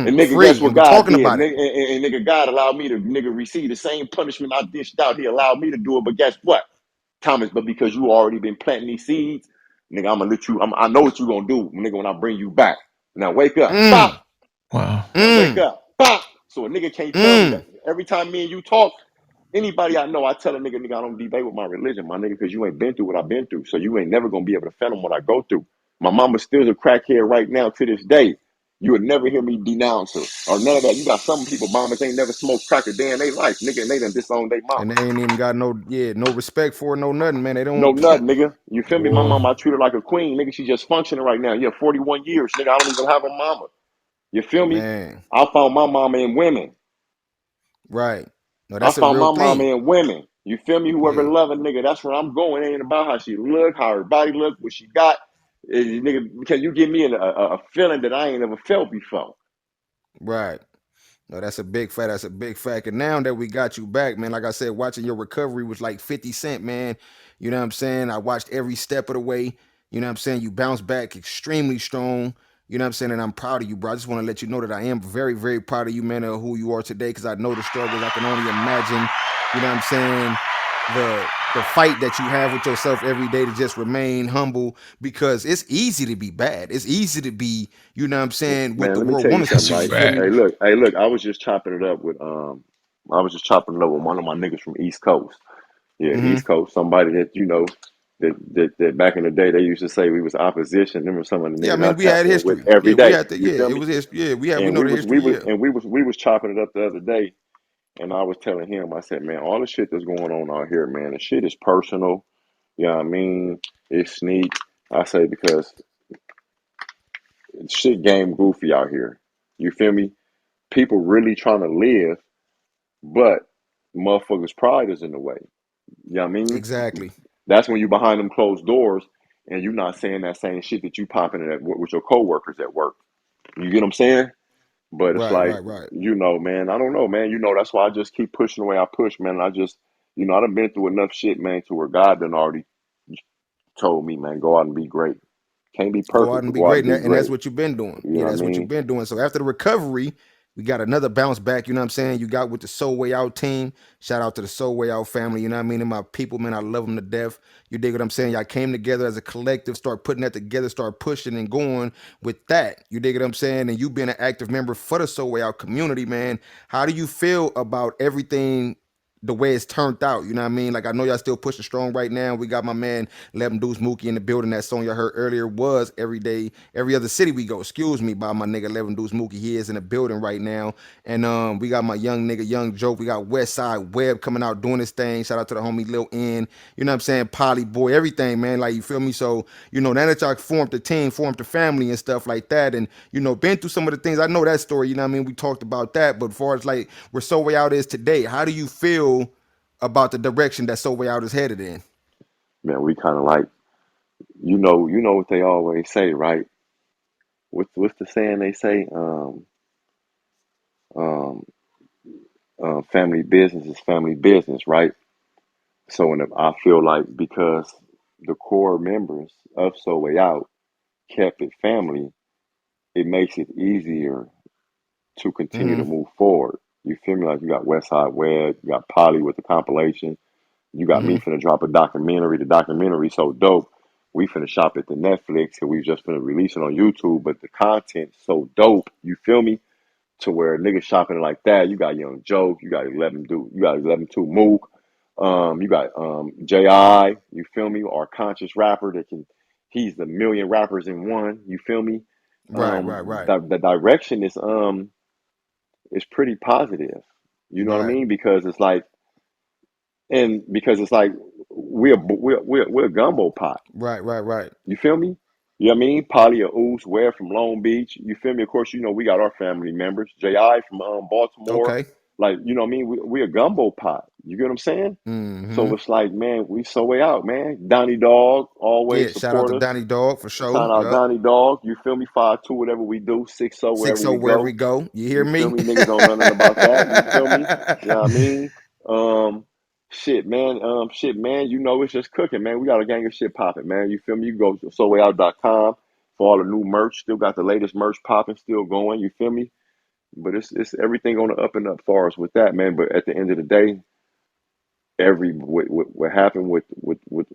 And nigga, guess Free. what And we God talking did? about it. Nigga, and nigga, God allowed me to receive the same punishment I dished out. He allowed me to do it. But guess what, Thomas? But because you already been planting these seeds, nigga, I'm gonna let you. I know what you gonna do, nigga. When I bring you back, now wake up, pop. Mm. Wow. Now wake Mm. up. Pop. So a nigga can't tell me that. Mm. Every time me and you talk, anybody I know, I tell a nigga, I don't debate with my religion, my nigga, because you ain't been through what I've been through. So you ain't never gonna be able to fathom what I go through. My mama still's a crackhead right now to this day. You would never hear me denounce her or none of that. You got some people, mamas ain't never smoked crack a day in their life, nigga, and they done disowned their mama. And they ain't even got no respect for it, no nothing, man. They No don't. nothing, nigga. You feel me? My Boy. mama, I treat her like a queen, nigga. She just functioning right now. Yeah, 41 years, nigga. I don't even have a mama. You feel me? Man, I found my mama in women. right. No, I that's a found real my mama thing. in women. You feel me? Whoever Yeah. love a nigga, that's where I'm going. It ain't about how she look, how her body look, what she got. Nigga, can you give me a feeling that I ain't ever felt before? Right. No, that's a big fact. That's a big fact. And now that we got you back, man, like I said, watching your recovery was like 50 Cent, man. You know what I'm saying? I watched every step of the way. You know what I'm saying? You bounced back extremely strong. You know what I'm saying? And I'm proud of you, bro. I just want to let you know that I am very, very proud of you, man, of who you are today, because I know the struggles. I can only imagine, you know what I'm saying? The fight that you have with yourself every day to just remain humble, because it's easy to be bad. It's easy to be, you know what I'm saying, what Man, the let me world tell you wants us to That's something, a be. right? You feel fact. me? Hey, look, I was just chopping it up with one of my niggas from East Coast. Yeah, Mm-hmm. East Coast. Somebody that that back in the day they used to say we was opposition. Them were some of the Yeah, I niggas I mean, we tap had in with history. every Yeah, we day. had to. You Yeah, feel it me? was his. Yeah, we And know we the was history. we was Yeah, and we was chopping it up the other day. And I was telling him, I said, man, all the shit that's going on out here, man, the shit is personal. You know what I mean? It's sneak. I say because shit game goofy out here. You feel me? People really trying to live, but motherfuckers' pride is in the way. You know what I mean? Exactly. That's when you behind them closed doors and you're not saying that same shit that you popping at with your coworkers at work. You get what I'm saying? But it's Right, like, right, right. man, I don't know, man. That's why I just keep pushing the way I push, man. I just, I done been through enough shit, man, to where God done already told me, man, go out and be great. Can't be Go out perfect, and but be go out great, and be and that's great. what you've been doing. You Yeah, know what I that's what you've mean? been doing. So after the recovery, we got another bounce back. You know what I'm saying? You got with the SoWAYOUT team. Shout out to the SoWAYOUT family. You know what I mean? And my people, man, I love them to death. You dig what I'm saying? Y'all came together as a collective, start putting that together, start pushing and going with that. You dig what I'm saying? And you being an active member for the SoWAYOUT community, man. How do you feel about everything? The way it's turned out, you know what I mean? Like I know y'all still pushing strong right now. We got my man Levin Deuce Mookie in the building. That song y'all heard earlier was Every Day, Every Other City We Go. Excuse me, by my nigga Levin Deuce Mookie. He is in the building right now. And we got my young nigga, Young Joke. We got West Side Web coming out doing his thing. Shout out to the homie Lil N. You know what I'm saying? Polly Boy, everything, man. Like you feel me? So, now that y'all formed the team, formed the family and stuff like that, and been through some of the things. I know that story, you know what I mean? We talked about that, but as far as like where SoWAYOUT is today, how do you feel about the direction that SoWAYOUT is headed in? Man, we kind of like, you know what they always say, right? What's the saying they say? Um, family business is family business, right? So, and I feel like because the core members of So Way Out kept it family, it makes it easier to continue to Mm-hmm. move forward. You feel me? Like you got West Side Web, you got Polly with the compilation, you got me Mm-hmm. finna drop a documentary. The documentary so dope. We finna shop it to Netflix and we just finna release it on YouTube. But the content so dope. You feel me? To where niggas shopping like that. You got Young Joe, you got 11 2 Mook, you got J.I., you feel me? Our conscious rapper that can he's the million rappers in one, you feel me? Right, right, right, The direction is pretty positive. You know what I right, mean? Because it's like we're a gumbo pot. right, right, right. You feel me? You know what I mean? Polly or Oos, Ware from Long Beach. You feel me? Of course, we got our family members. J.I. from Baltimore. Okay. Like, you know what I mean? We a gumbo pot. You get what I'm saying? Mm-hmm. So it's like, man, we so way out, man. Donnie Dog, Yeah, always shout out to support us. Donnie Dog for sure. Shout out Yup. Donnie Dog. You feel me? 5'2", whatever we do. 6'0", wherever 6-0 we wherever we go. go. You hear You feel me? me? Niggas don't know nothing about that. You feel me? You know what I mean? Um, shit, man. It's just cooking, man. We got a gang of shit popping, man. You feel me? You go to SoWayout.com for all the new merch. Still got the latest merch popping, still going. You feel me? But it's everything on the up and up far as with that, man. But at the end of the day, what happened with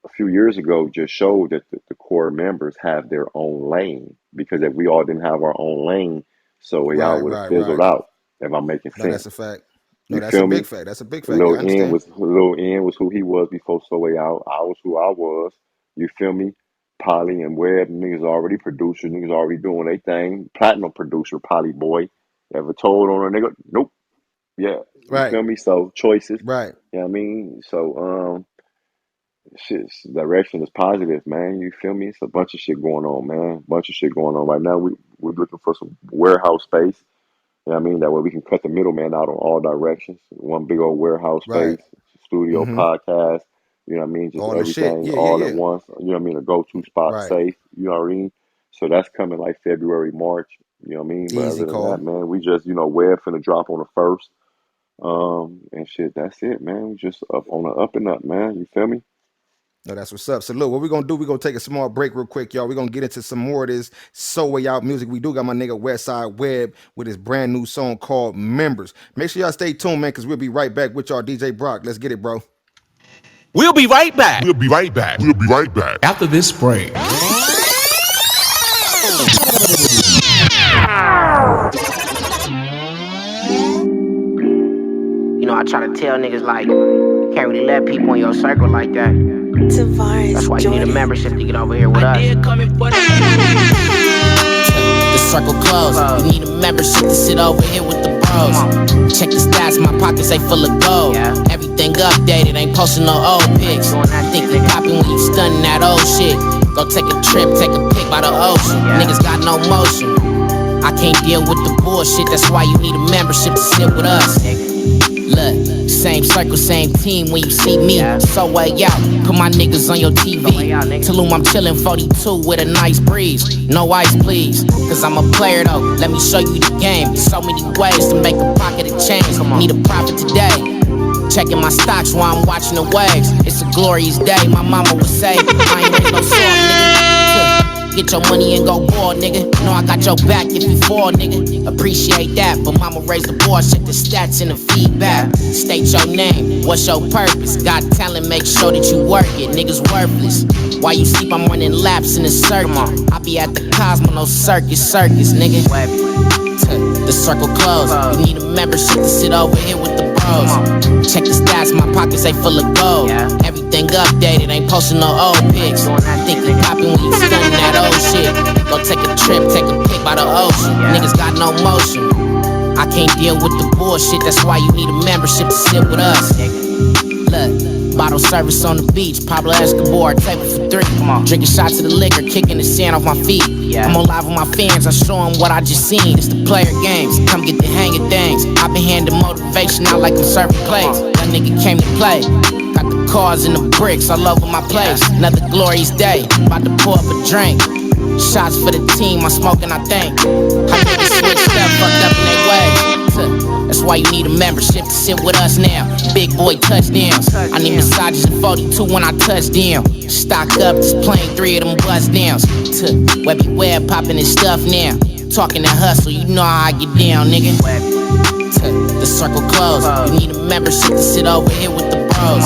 a few years ago just showed that the core members have their own lane. Because if we all didn't have our own lane, so y'all Right, would have right, fizzled right. out. If I'm making No, that's sense, a fact. No, you that's a feel big me? fact. That's a big fact. Yeah, Lil I N understand. was Lil N was who he was before So Way Out. I was who I was. You feel me? Polly and Webb niggas already producers. Niggas already doing their thing. Platinum producer Polly Boy. Ever told on a nigga? Nope. Yeah. You Right, feel me? So choices. right. You know what I mean? So shit's direction is positive, man. You feel me? It's a bunch of shit going on, man. Bunch of shit going on right now. We're looking for some warehouse space. You know what I mean? That way we can cut the middleman out on all directions. One big old warehouse Right. space, studio, Mm-hmm. podcast, you know what I mean? Just All the shit. everything Yeah, yeah, all at yeah. once. You know what I mean? A go-to spot Right. safe, you know what I mean? So that's coming like February, March, you know what I mean? But Easy other than that, call. man, we just, Web finna drop on the first. And shit, that's it, man. We just up on the up and up, man. You feel me? No, that's what's up. So look, what we're gonna do, we're gonna take a small break real quick, y'all. We're gonna get into some more of this SoWAYOUT music. We do got my nigga West Side Web with his brand new song called Members. Make sure y'all stay tuned, man, because we'll be right back with y'all. DJ Brock. Let's get it, bro. We'll be right back We'll be right back. We'll be right back. after this break. I try to tell niggas like, you can't really let people in your circle like that. That's why you need a membership to get over here with us. The circle closed. You need a membership to sit over here with the bros. bros. Check the stats, my pockets they full of gold. Everything updated, ain't posting no old pics. Think you poppin' when you stunning that old shit. Go take a trip, take a pic by the ocean. Niggas got no motion. I can't deal with the bullshit, that's why you need a membership to sit with us. Look, same circle, same team when you see me. SoWAYouT, put my niggas on your TV. Tell 'em I'm chillin' 42 with a nice breeze. No ice, please, cause I'm a player though. Let me show you the game. So many ways to make a pocket of change. Need a profit today. Checking my stocks while I'm watching the waves. It's a glorious day, my mama would say. I ain't raised no soft, nigga. Get your money and go ball, nigga. Know I got your back if you fall, nigga. Appreciate that, but mama raised the board. Check the stats and the feedback. State your name, what's your purpose? Got talent, make sure that you work it. Niggas worthless. While you sleep, I'm running laps in the circuit. I be at the Cosmo, no circus, nigga. The circle closed. You need a membership to sit over here with the bros. Check the stats, my pockets they full of gold. Everything updated, ain't posting no old pics. Think you poppin' when you stunning that old shit. Go take a trip, take a pic by the ocean. Niggas got no motion. I can't deal with the bullshit, that's why you need a membership to sit with us. Look, bottle service on the beach, Pablo Escobar, table for 3. Drinking shots of the liquor, kicking the sand off my feet. I'm on live with my fans, I show them what I just seen. It's the player games, come get the hang of things. I've been handing motivation out like I'm serving plays. That nigga came to play. Got the cars and the bricks all over my place. Another glorious day, about to pour up a drink. Shots for the team, I'm smoking, I think. I niggas switched up, fucked up in their way. That's why you need a membership to sit with us now. Big boy touchdowns. I need massages in 42 when I touch them. Stock up, just playing 3 of them buzz downs. Webby web popping his stuff now. Talking that hustle, you know how I get down, nigga. The circle closed. You need a membership to sit over here with the bros.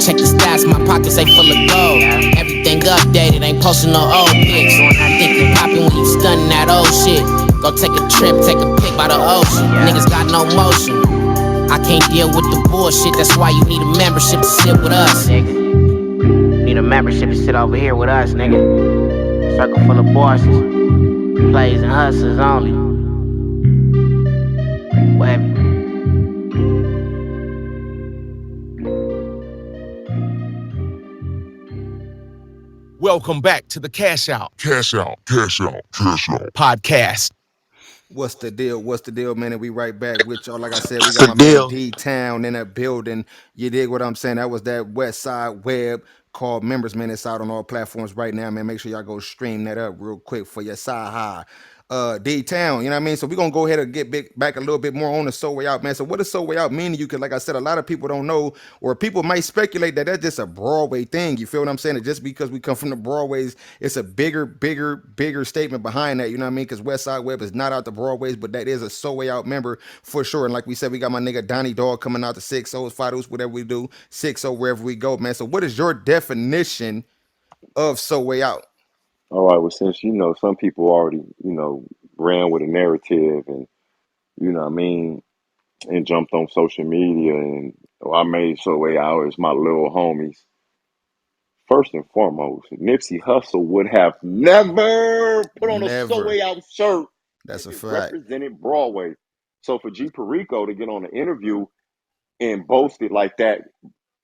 Check the stats, my pockets they full of gold. Everything updated, ain't posting no old pics. Think you poppin' when you stunning that old shit. Go take a trip, take a pic by the ocean. Niggas got no motion. I can't deal with the bullshit, that's why you need a membership to sit with us. Need a membership to sit over here with us, nigga. Circle full of bosses, plays and hustlers only. Webby. Welcome back to the Cash Out Cash out, cash out, cash out. podcast. What's the deal? What's the deal, man? And we right back with y'all. Like I said, we What's got the my man deal? D.Town in that building. You dig what I'm saying? That was that West Side Web called Members, man. It's out on all platforms right now, man. Make sure y'all go stream that up real quick for your side high. D-Town, you know what I mean? So we're gonna go ahead and get back a little bit more on the SoWAYouT, man. So what does SoWAYouT mean to you? Because like I said, a lot of people don't know, or people might speculate that that's just a Broadway thing. You feel what I'm saying? And just because we come from the Broadways, it's a bigger statement behind that. You know what I mean? Because West Side Web is not out the Broadways, but that is a SoWAYouT member for sure. And like we said, we got my nigga Donnie Dog coming out to 6-0s, 5-0s, whatever we do, 6-0 wherever we go, man. So what is your definition of SoWAYouT? All right, well, since some people already ran with a narrative, and what I mean, and jumped on social media, and I made SoWay out as my little homies. First and foremost, Nipsey Hussle would have never put on a Never. SoWay out shirt That's if a it fact. represented Broadway. So for G Perico to get on the interview and boast it like that,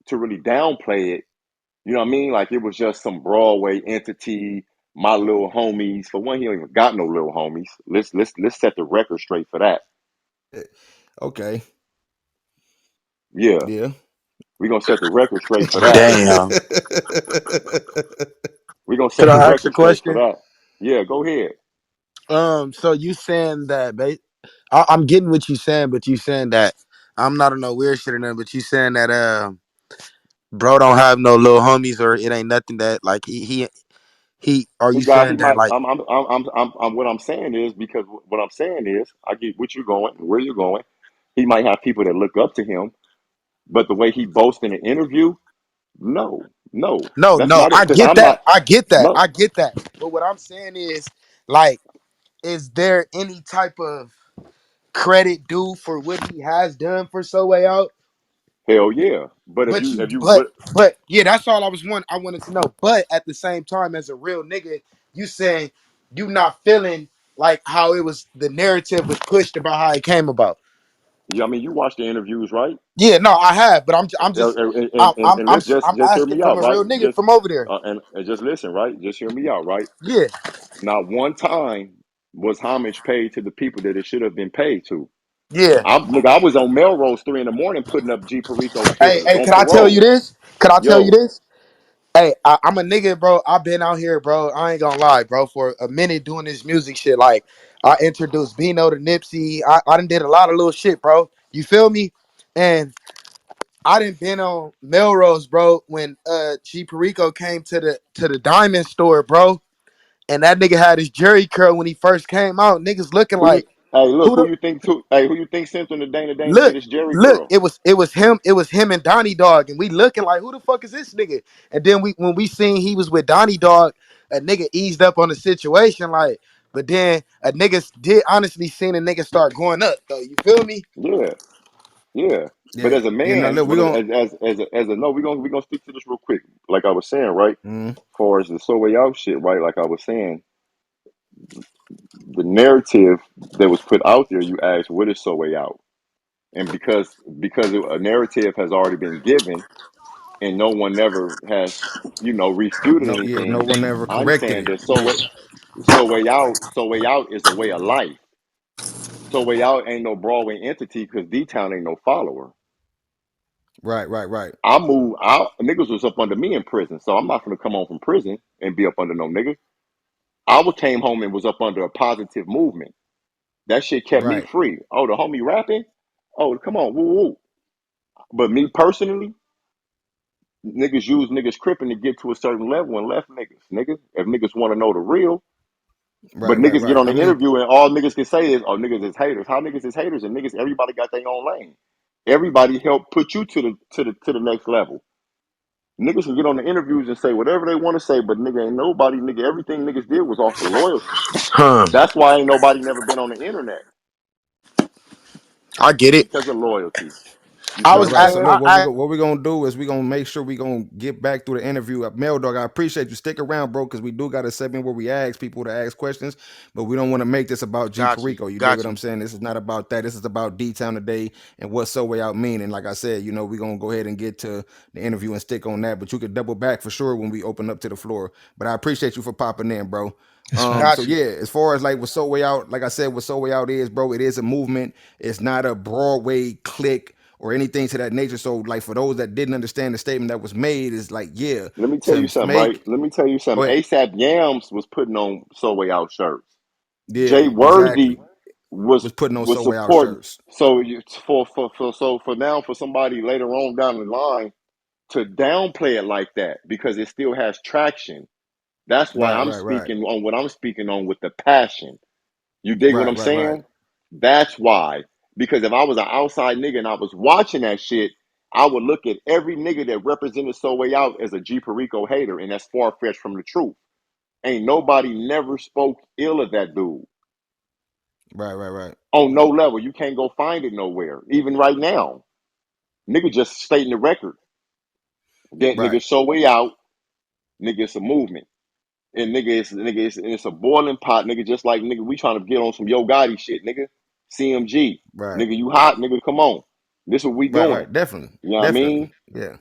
to really downplay it, you know what I mean? Like it was just some Broadway entity, my little homies. For one, he don't even got no little homies. Let's set the record straight for that. Okay. Yeah, Yeah. we're gonna set the record straight for that. Damn. We're gonna Could set the I ask a record straight for question? that. Yeah, go ahead. So you saying that, I'm getting what you saying, but you saying that I'm not on no weird shit or nothing, but you saying that bro don't have no little homies or it ain't nothing that like he are He you got. He saying that might. like What I'm saying is because what I'm saying is I get what you're going, where you're going. He might have people that look up to him, but the way he boasts in an interview, no, that's no, not it. I Because get I'm that. not. I get that. No, I get that. But what I'm saying is like is there any type of credit due for what he has done for So Way Out? hell yeah. But if But you you, if you but but but yeah, that's all I wanted to know. But at the same time, as a real nigga, you saying you not feeling like how it was the narrative was pushed about how it came about. Yeah, I mean, you watch the interviews, right? Yeah, no, I have, but I'm Uh, just And, and, and, and let's I'm just hear asking me from out, a right? real nigga from over there. And just listen, right? Just hear me out, right? Yeah, Not one time was homage paid to the people that it should have been paid to. yeah. Nigga, I was on Melrose 3 in the morning putting up G Perico Hey, pictures hey, on can I tell you parole. this? Can I tell you Yo, this? Hey, I'm a nigga, bro. I've been out here, bro. I ain't gonna lie, bro. For a minute doing this music shit, like I introduced Bino to Nipsey. I done did a lot of little shit, bro. You feel me? And I done been on Melrose, bro. When G Perico came to the diamond store, bro, and that nigga had his Jerry curl when he first came out. Niggas looking who you? like Hey, look, who the who you think sent him to Dana Dane to get look. his Jerry Look, curl? it was him and Donnie Dog, and we looking like who the fuck is this nigga? And then when we seen he was with Donnie Dog, a nigga eased up on the situation, like, but then a nigga did honestly seen a nigga start going up though. You feel me? Yeah, yeah. But Yeah, as a yeah. No, man, look, we but gonna. as a no, we gonna stick to this real quick. Like I was saying, right? Mm, As far as the So Way Out shit, right? Like I was saying, the narrative that was put out there, you asked, what is So Way Out? And because a narrative has already been given, and no one never has, refuted no, yeah, no anything. one ever I'm corrected saying it. that Yeah, So Way Out is a way of life. So Way Out ain't no Broadway entity because D-Town ain't no follower. right, right, right, Niggas was up under me in prison, so I'm not gonna come home from prison and be up under no niggas. Came home and was up under a positive movement. That shit kept me right, free. Oh, the homie rapping? Oh, come on, woo woo. But me personally, niggas use niggas cripping to get to a certain level and left niggas. Niggas, if niggas want to know the real, but right, right, niggas get right. on I the mean, interview and all niggas can say is, "Oh, niggas is haters." How niggas is haters and niggas? Everybody got their own lane. Everybody help put you to the next level. Niggas can get on the interviews and say whatever they want to say, but nigga ain't nobody. Nigga, everything niggas did was off of loyalty. Huh. That's why ain't nobody never been on the internet I get it. because of loyalty. You I feel right, what was I'm right. at So saying? look, what we gonna do is we gonna make sure we gonna get back through the interview. Mail Dog, I appreciate you. Stick around, bro, because we do got a segment where we ask people to ask questions, but we don't want to make this about G got you, Perico. You dig got what you. I'm saying? This is not about that. This is about D-Town today and what So Way Out mean. And like I said, we gonna go ahead and get to the interview and stick on that. But you could double back for sure when we open up to the floor. But I appreciate you for popping in, bro. It's fine. So Got you. yeah, as far as like what So Way Out, like I said, what So Way Out is, bro, it is a movement. It's not a Broadway clique or anything to that nature. So like for those that didn't understand the statement that was made, is like, yeah, Let me tell you to something, right? make Let me tell you go something. ahead. ASAP Yams was putting on So Way Out shirts. Yeah, Jay Worthy exactly. was Was putting on was So Way Out supporting. shirts. So you for now for somebody later on down the line to downplay it like that because it still has traction. That's why Right, I'm right, right. speaking on what I'm speaking on with the passion. You dig what Right, I'm right, right. saying? That's why. Because if I was an outside nigga and I was watching that shit, I would look at every nigga that represented So Way Out as a G Perico hater, and that's far fetched from the truth. Ain't nobody never spoke ill of that dude Right, right, right. on no level. You can't go find it nowhere. Even right now, nigga just stating the record. That Right. nigga So Way Out, nigga, it's a movement. And it's a boiling pot, nigga. Just like nigga, we trying to get on some Yo Gotti shit, nigga. CMG, Right. nigga, you hot, nigga. Come on, this what we Right, doing. right. Definitely. You know what I Definitely. mean? Yeah.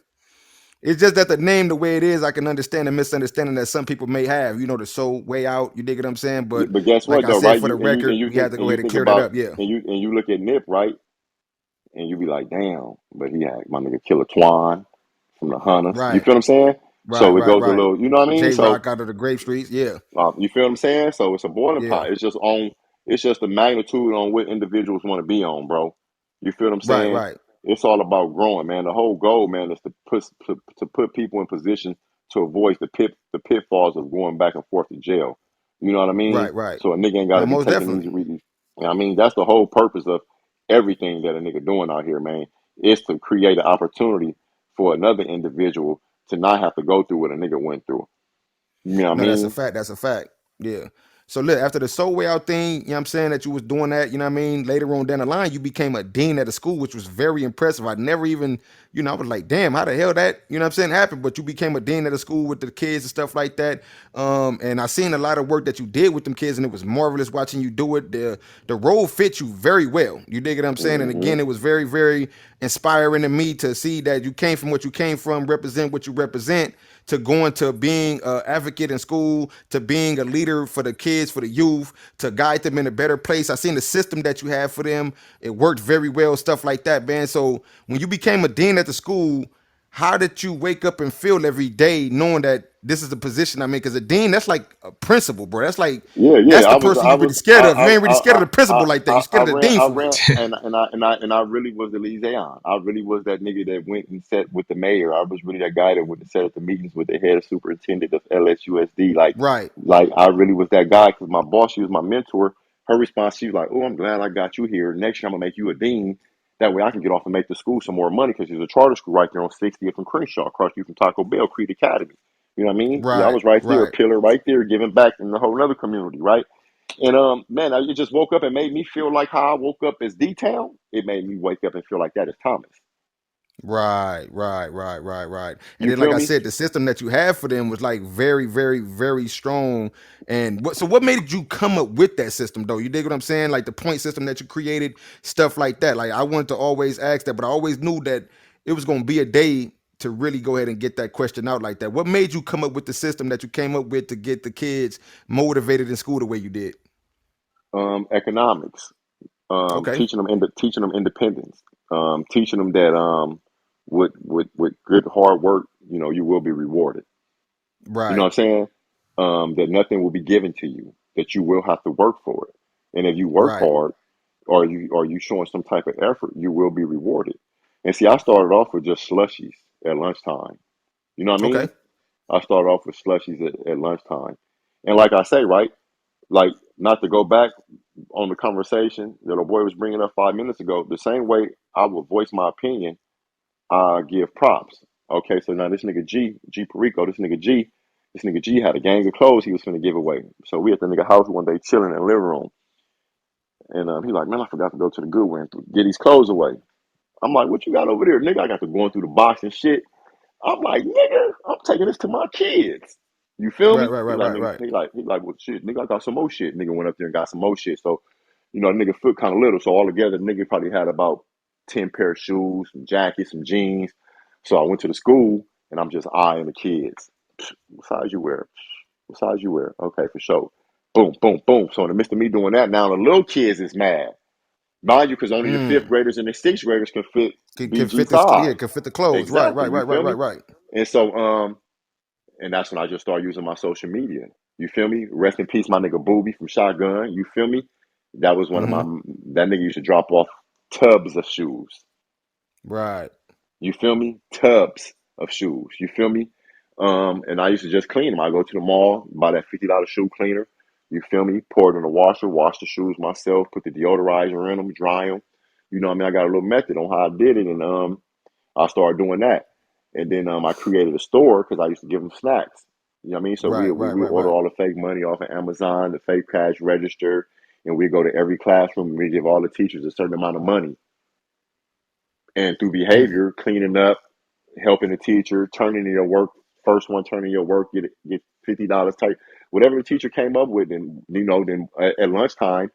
It's just that the name, the way it is, I can understand the misunderstanding that some people may have. The So Way Out. You dig what I'm saying? But But guess like what I though, said, right? for the You and you and record, you we had think to and go you ahead and think clear that about up. Yeah. and you look at Nip, right? And you be like, damn, but he had my nigga Killer Twan from the Hunters. You Right. feel what I'm saying? Right. So it Right. goes a Right. little, you know what I mean? J So Rock out of the Grape Streets. Yeah. you feel what I'm saying? So it's a boiling Yeah. pot. It's just the magnitude on what individuals want to be on, bro. You feel what I'm Right. saying? Right. It's all about growing, man. The whole goal, man, is to put people in position to avoid the pitfalls of going back and forth to jail. You know what I mean? Right. Right. So a nigga ain't got No, to be most taking definitely. these. I mean, that's the whole purpose of everything that a nigga doing out here, man. Is to create an opportunity for another individual to not have to go through what a nigga went through. You know what I No, that's a mean? fact. That's a fact. Yeah. So look, after the So Way Out thing, you know what I'm saying, that you was doing that, you know what I mean? Later on down the line, you became a dean at a school, which was very impressive. I never even, I was like, damn, how the hell that, you know what I'm saying, happened? But you became a dean at a school with the kids and stuff like that. And I seen a lot of work that you did with them kids, and it was marvelous watching you do it. The role fit you very well. You dig what I'm saying? And Hmm. again, it was very, very inspiring to me to see that you came from what you came from, represent what you represent, to going to being an advocate in school, to being a leader for the kids, for the youth, to guide them in a better place. I seen the system that you have for them. It worked very well, stuff like that, man. So when you became a dean at the school, how did you wake up and feel every day knowing that this is the position I'm in? Because a dean, that's like a principal, bro. That's like, Yeah, yeah. that's the person you really scared of. You ain't really scared of the principal like that. You scared of the dean I for real. ran, and I really was the liaison. I really was that nigga that went and sat with the mayor. I was really that guy that went and sat at the meetings with the head of superintendent of LSUSD. Right, Like I really was that guy because my boss, she was my mentor. Her response, she was like, "Oh, I'm glad I got you here. Next year, I'm gonna make you a dean. That way, I can get off and make the school some more money because there's a charter school right there on 60th and Crenshaw, across you from Taco Bell, Creed Academy. You know what I mean? Yeah, I right, was right there, a right. pillar right there, giving back in the whole other community, right? And man, it just woke up and made me feel like how I woke up as D.Town. It made me wake up and feel like that as Thomas. Right. And You then, like feel I me? said, the system that you have for them was like very, very, very strong. And what? So, what made you come up with that system, though? You dig what I'm saying? Like the point system that you created, stuff like that. Like I wanted to always ask that, but I always knew that it was going to be a day to really go ahead and get that question out like that. What made you come up with the system that you came up with to get the kids motivated in school the way you did? Economics. Okay. Teaching them independence. Teaching them that with good hard work, you know, you will be rewarded. You know Right. what I'm saying? That nothing will be given to you. That you will have to work for it. And if you work Right. hard, or you showing some type of effort, you will be rewarded. And see, I started off with just slushies at lunchtime. You know what I Okay. mean? I started off with slushies at lunchtime. And like I say, right, like not to go back on the conversation that a boy was bringing up 5 minutes ago, the same way I would voice my opinion, I give props. Okay, so now this nigga G Perico, this nigga G had a gang of clothes he was finna give away. So we at the nigga house one day chilling in the living room. And he like, man, I forgot to go to the Goodwill and get these clothes away. I'm like, what you got over there? Nigga, I got to going through the box and shit. I'm like, nigga, I'm taking this to my kids. You feel Right. me? Right. He Right. like, Right. nigga, Right. well, shit, nigga, I got some more shit. Nigga went up there and got some more shit. So, you know, nigga foot kind of little. So all together, nigga probably had about 10 pair of shoes, some jackets, some jeans. So I went to the school and I'm just eyeing the kids. What size you wear? What size you wear? Okay, for sure. Boom, boom, boom. So in the midst of me doing that, now the little kids is mad. Mind you, because only the fifth Mm. graders and the sixth graders can fit Can BG fit this? Yeah. size. Can fit the clothes. Right. Exactly. Right. You Right. Right. feel Right. me? Right. And so, and that's when I just started using my social media. You feel me? Rest in peace, my nigga Booby from Shotgun. You feel me? That was one of my, Mm-hmm. that nigga used to drop off tubs of shoes. Right. You feel me? Tubs of shoes. You feel me? And I used to just clean them. I go to the mall, buy that $50 shoe cleaner. You feel me? Pour it in the washer, wash the shoes myself, put the deodorizer in them, dry them. You know what I mean? I got a little method on how I did it, and I started doing that. And then I created a store because I used to give them snacks. You know what I mean? So Right. Right. we Right. order Right. all the fake money off of Amazon, the fake cash register, and we go to every classroom and we give all the teachers a certain amount of money. And through Mm. behavior, cleaning up, helping the teacher, turning in your work, first one turning your work, get $50 type, whatever the teacher came up with. And you know, then at lunchtime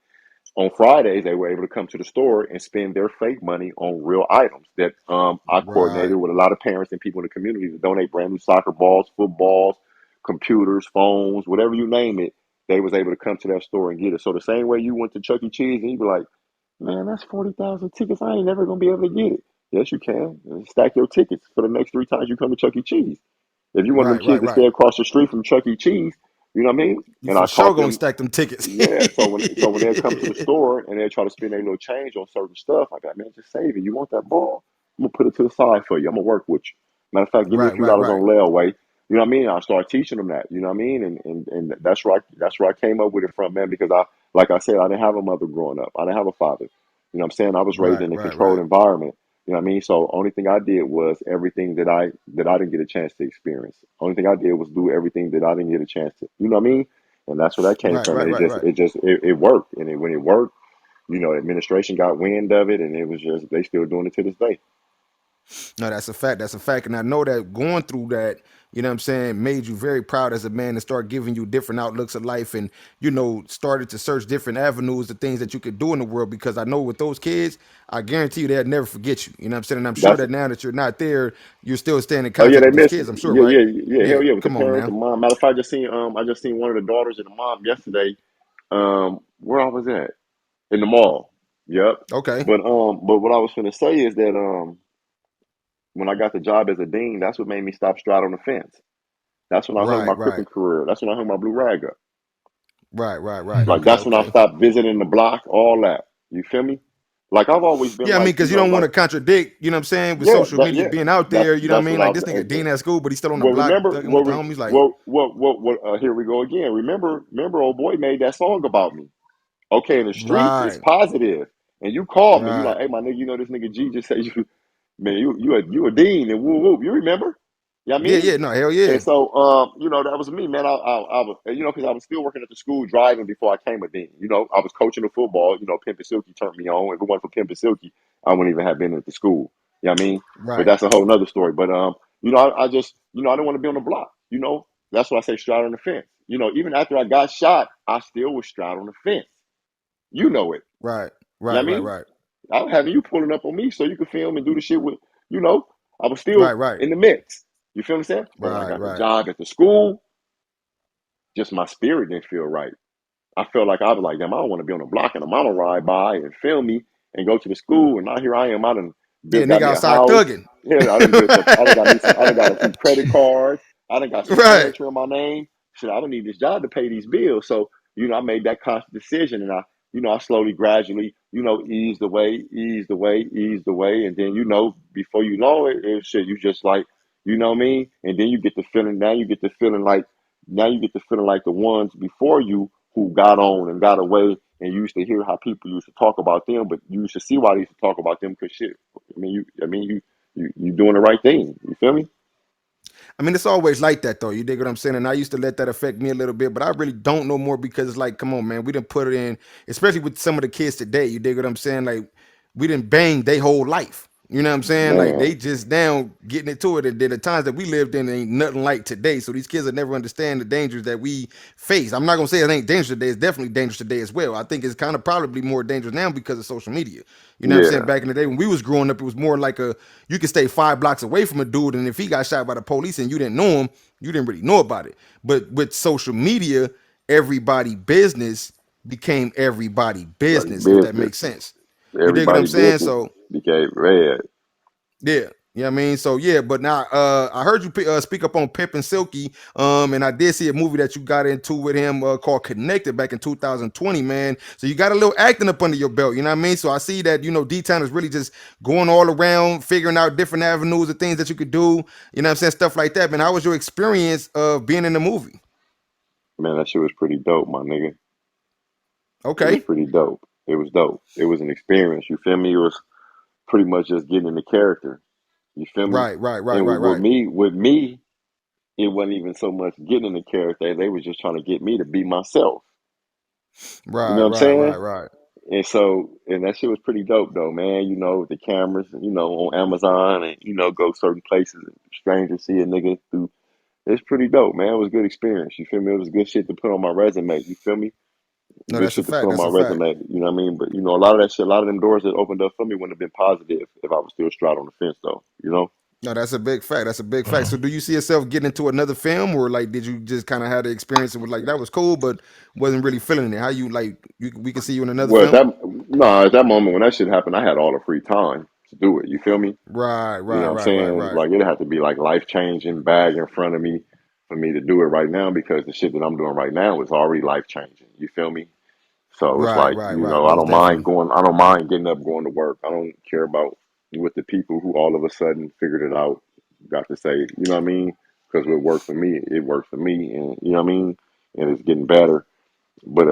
on Fridays, they were able to come to the store and spend their fake money on real items that I coordinated Right. with a lot of parents and people in the community to donate brand new soccer balls, footballs, computers, phones, whatever you name it. They was able to come to that store and get it. So the same way you went to Chuck E. Cheese and you be like, man, that's 40,000 tickets. I ain't never gonna be able to get it. Yes, you can. Stack your tickets for the next 3 times you come to Chuck E. Cheese. If you one of them Right. kids Right. that stay Right. across the street from Chuck E. Cheese, you know what I mean? You And for I sure taught gonna them, stack them tickets. yeah. So when they come to the store and they try to spend a little change on certain stuff, I got, man, just save it. You want that ball? I'm gonna put it to the side for you. I'm gonna work with you. Matter of fact, give me a Right. few Right. dollars Right. on layaway. You know what I mean? I started teaching them that. You know what I mean? And that's where I came up with it from, man. Because like I said, I didn't have a mother growing up. I didn't have a father. You know what I'm saying? I was raised Right. in a Right. controlled Right. environment. You know what I mean? So only thing I did was everything that I didn't get a chance to experience. Only thing I did was do everything that I didn't get a chance to. You know what I mean? and that's where that came Right, from. right, And right, right. it worked, and when it worked, administration got wind of it, and it was just they still doing it to this day. No, that's a fact. That's a fact. And I know that going through that, you know what I'm saying, made you very proud as a man and start giving you different outlooks of life and, started to search different avenues of things that you could do in the world. Because I know with those kids, I guarantee you they'll never forget you. You know what I'm saying? And I'm sure That's that now that you're not there, you're still staying in Oh yeah, contact they with those miss kids, I'm sure, yeah, right? yeah, yeah, Yeah. hell yeah, with the Come on parents, the now. mom. Matter of fact, I just seen one of the daughters and the mom yesterday. Where I was at in the mall. Yep. Okay. But what I was gonna say is that when I got the job as a dean, that's what made me stop straddling the fence. That's when I hung my Right, right. cripping career. That's when I hung my blue rag up. Right, right, right. Mm. Like Okay, that's when I okay. stopped visiting the block, all that. You feel me? Like I've always been Yeah, I mean, like, because you don't want to contradict, you know what I'm saying, with social media being out there, you know what I that's mean? what I Like was. this nigga Dean at school, but he's still on the Well, block remember, thugging with the homies. Like, here we go again. Remember, old boy made that song about me. Okay, in the streets, it's right, positive. And you called me. You right. like, hey, my nigga, this nigga G just said you, man, you a dean and woo woo. You remember? You know what I Yeah, mean? yeah, no, hell And yeah. so, that was me, man. I was, because I was still working at the school driving before I came a dean. I was coaching the football. Pimpin' Silky turned me on. If it wasn't for Pimpin' Silky, I wouldn't even have been at the school. You know what I mean? But Right, that's a whole nother story. But I just, I didn't want to be on the block. That's why I say straddle on the fence. Even after I got shot, I still was straddle on the fence. You know it. right, You know what right, I right, mean? right, I was having you pulling up on me so you could film and do the shit with, I was right, still right, in the mix. You feel what I'm saying? But when I right, got the right. job at the school, just my spirit didn't feel right. I felt like I was like, damn, I don't want to be on the block and a mono ride by and film me and go to the school. And now here I am. I done Yeah, got nigga me a outside house. thugging. Yeah, I done got me some, I done got a few credit cards. I done got some Right, furniture in my name. Shit, I don't need this job to pay these bills. So, I made that conscious decision and I slowly, gradually, eased away, eased away. And then, before you know it, shit, you just like, you know what I mean? And then you get the feeling, now you get to feeling like the ones before you who got on and got away, and you used to hear how people used to talk about them, but you used to see why they used to talk about them because shit. You doing the right thing. You feel me? I mean, it's always like that though. You dig what I'm saying? And I used to let that affect me a little bit, but I really don't know more because it's like, come on, man, we didn't put it in, especially with some of the kids today. You dig what I'm saying? Like, we didn't bang their whole life. You know what I'm saying? Like Man, they just now getting into it, and then the times that we lived in ain't nothing like today. So these kids will never understand the dangers that we face. I'm not gonna say it ain't dangerous today. It's definitely dangerous today as well. I think it's kind of probably more dangerous now because of social media. You know what I'm saying? yeah, Back in the day when we was growing up, it was more like you could stay 5 blocks away from a dude, and if he got shot by the police and you didn't know him, you didn't really know about it. But with social media, everybody business became everybody like business, if that business. makes sense. You dig what I'm Everybody saying? business So became red. yeah. You know what I mean? So yeah, but now I heard you speak up on Pimp and Silky. And I did see a movie that you got into with him called Connected back in 2020, man. So you got a little acting up under your belt, you know what I mean? So I see that, D-Town is really just going all around, figuring out different avenues of things that you could do, you know what I'm saying? Stuff like that, man. How was your experience of being in the movie? Man, that shit was pretty dope, my nigga. It was Okay. pretty dope. It was dope. It was an experience. You feel me? It was pretty much just getting in the character. You feel me? Right, right, right, And right, right. with me, it wasn't even so much getting in the character. They was just trying to get me to be myself. You know Right, what I'm right, right, saying? right. And that shit was pretty dope though, man. The cameras, on Amazon and, go certain places and strangers see a nigga through. It's pretty dope, man. It was a good experience. You feel me? It was good shit to put on my resume. You feel me? No, Good that's a shit to fact. put on That's my a fact. resume. You know what I mean? But, a lot of that shit, a lot of them doors that opened up for me wouldn't have been positive if I was still straddling the fence though, you know? No, that's a big fact. That's a big fact. Wow. So, do you see yourself getting into another film, or like, did you just kind of have the experience and was like, that was cool, but wasn't really feeling it? How you like? We can see you in another Well, film. at that moment when that shit happened, I had all the free time to do it. You feel me? Right, You know right, what I'm right, right, saying? right. Like it'd have to be like life changing bag in front of me for me to do it right now because the shit that I'm doing right now is already life changing. You feel me? So it's Right, like, right, right. I Most definitely. don't mind getting up, going to work. I don't care about what the people who all of a sudden figured it out got to say. You know what I mean? Because what worked for me, it worked for me. And you know what I mean? And it's getting better. But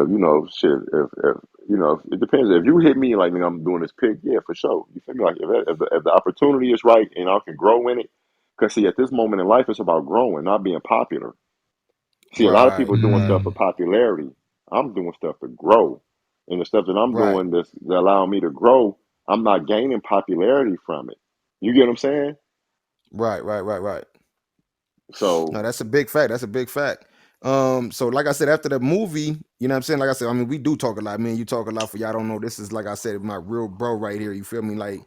shit, if it depends. If you hit me like, nigga, I'm doing this pick, yeah, for sure. You feel me? Like if the opportunity is right and I can grow in it, because see, at this moment in life, it's about growing, not being popular. See, a lot of Right, people doing right, stuff for popularity. I'm doing stuff to grow. And the stuff that I'm right, doing that allowing me to grow, I'm not gaining popularity from it. You get what I'm saying? right. So, No, that's a big fact. That's a big fact. So like I said, after the movie, you know what I'm saying? Like I said, I mean, we do talk a lot. Man, you talk a lot. For y'all don't know, this is like I said, my real bro right here. You feel me? Like,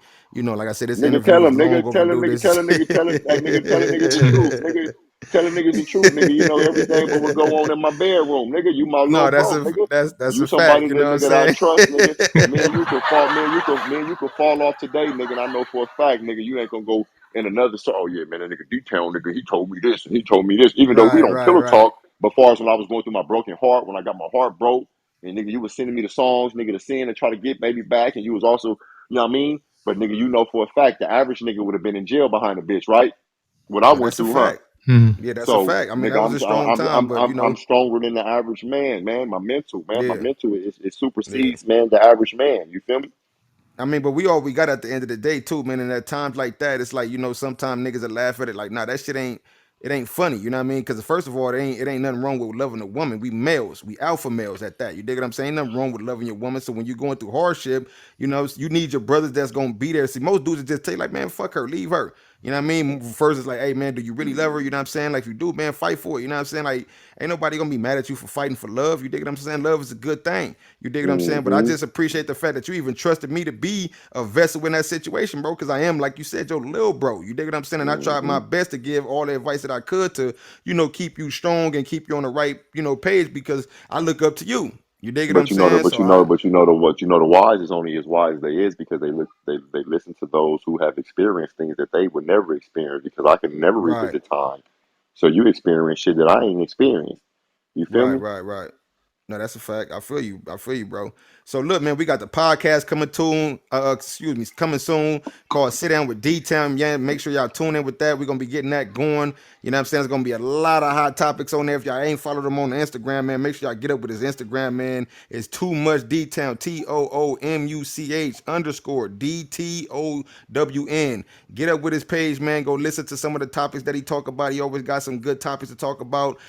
like I said, this nigga, interview tell was him, long nigga, tell him, overdue. nigga, This tell him, nigga, tell him, hey, nigga, tell a nigga the truth, nigga. Tell a niggas the truth, nigga. You know everything but what go on in my bedroom, nigga. You my little no, that's bro, a nigga. that's You a fact, somebody you know what I'm that I saying? trust, nigga. Me and you can fall, me and you can fall off today, nigga. And I know for a fact, nigga, you ain't gonna go in another story. Oh yeah, man, that nigga D.Town, nigga, he told me this and he told me this. Even though we Right, don't right, pillow right. talk, but far as when I was going through my broken heart, when I got my heart broke, and nigga, you was sending me the songs, nigga, to sing and try to get baby back, and you was also, you know what I mean? But nigga, you know for a fact the average nigga would have been in jail behind a bitch, right? What I No, went that's a through, huh? fact. Mhm. Yeah, that's a So, fact. I mean, that nigga, was a strong time, but I'm stronger than the average man, man. My yeah, mental is it yeah. supersedes, man, the average man. You feel me? I mean, but we all we got at the end of the day too, man. And at times like that, it's like sometimes niggas will laugh at it, like, nah, that shit ain't funny. You know what I mean? Because first of all, it ain't nothing wrong with loving a woman. We males, we alpha males at that. You dig what I'm saying? Ain't nothing wrong with loving your woman. So when you're going through hardship, you need your brothers that's gonna be there. See, most dudes just tell you like, man, fuck her, leave her. You know what I mean? First it's like, hey man, do you really love her? You know what I'm saying? Like if you do, man, fight for it. You know what I'm saying? Like ain't nobody gonna be mad at you for fighting for love. You dig what I'm saying? Love is a good thing. You dig what I'm saying? But I Mm-hmm. just appreciate the fact that you even trusted me to be a vessel in that situation, bro. Because I am, like you said, your little bro. You dig what I'm saying? And I tried Mm-hmm. my best to give all the advice that I could to, keep you strong and keep you on the right, page because I look up to you. You dig what I'm But you know the saying? but So you know but you know the what you know the wise is only as wise as they is because they listen to those who have experienced things that they would never experience because I can never right, revisit time. So you experience shit that I ain't experienced. You feel me? right. No, that's a fact. I feel you. I feel you, bro. So look, man, we got the podcast coming soon. Coming soon. Called Sit Down with D-Town. Yeah, make sure y'all tune in with that. We're gonna be getting that going. You know what I'm saying? There's gonna be a lot of hot topics on there. If y'all ain't followed him on Instagram, man, make sure y'all get up with his Instagram, man. It's too much D-Town. TOOMUCH_DTOWN. Get up with his page, man. Go listen to some of the topics that he talk about. He always got some good topics to talk about.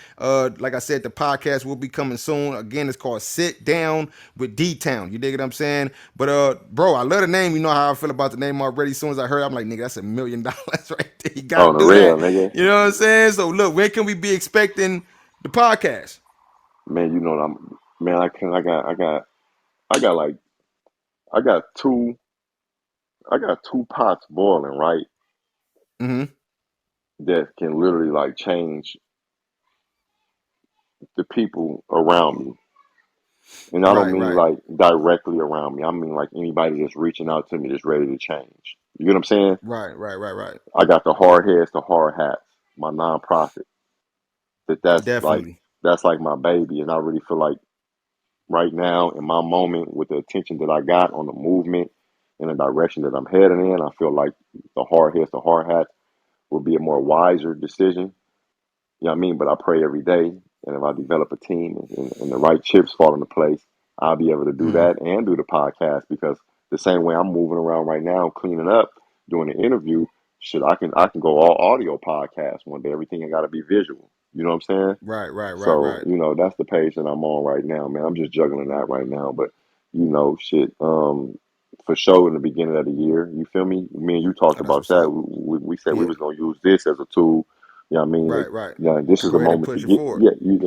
Like I said, the podcast will be coming soon. Again, it's called Sit Down with D-Town. You dig what I'm saying? But bro, I love the name. You know how I feel about the name already. As soon as I heard it, I'm like, nigga, that's $1 million right there. You gotta On the do real, that. nigga. You know what I'm saying? So look, when can we be expecting the podcast? Man, you know what I'm man, I got like I got two I got two pots boiling, right? Mm-hmm. That can literally like change the people around me. And I don't Right, mean right. like directly around me. I mean like anybody that's reaching out to me that's ready to change. You get what I'm saying? Right. I got the hard heads, the hard hats, my nonprofit. Definitely. That's like my baby. And I really feel like right now in my moment with the attention that I got on the movement and the direction that I'm heading in, I feel like the hard heads, the hard hats will be a more wiser decision. You know what I mean? But I pray every day. And if I develop a team and the right chips fall into place, I'll be able to do Mm. that and do the podcast because the same way I'm moving around right now, cleaning up, doing the interview, shit, I can go all audio podcast one day. Everything I gotta be visual. You know what I'm saying? So, Right. that's the page that I'm on right now, man. I'm just juggling that right now. But, shit, for sure in the beginning of the year, you feel me? Me and you talked Oh, that's about what's that. up. We said we Yeah. was gonna use this as a tool. You know what I mean? Right. Yeah, this To is go a ahead and moment to push it get, forward. yeah,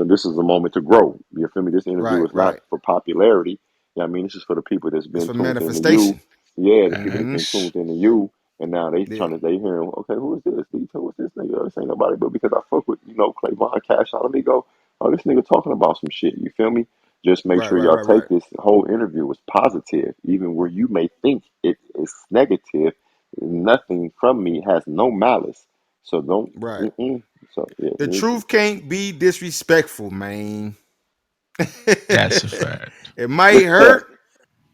this is a moment to grow. You feel me? This interview is not Right. for popularity. You know what I mean? This is for the people that's It's been for tuned into you. manifestation. Yeah, the people that's Mm-hmm. been tuned into you. And now Yeah. they hearing, okay, who is this? Who is this nigga? This ain't nobody but because I fuck with, Clayvon Cash out. Let me go, oh, this nigga talking about some shit. You feel me? Just make sure y'all take Right. this whole interview as positive, even where you may think it is negative. Nothing from me has no malice. So don't, Right. mm-mm. So yeah, The truth can't be disrespectful, man. That's a fact. It might hurt,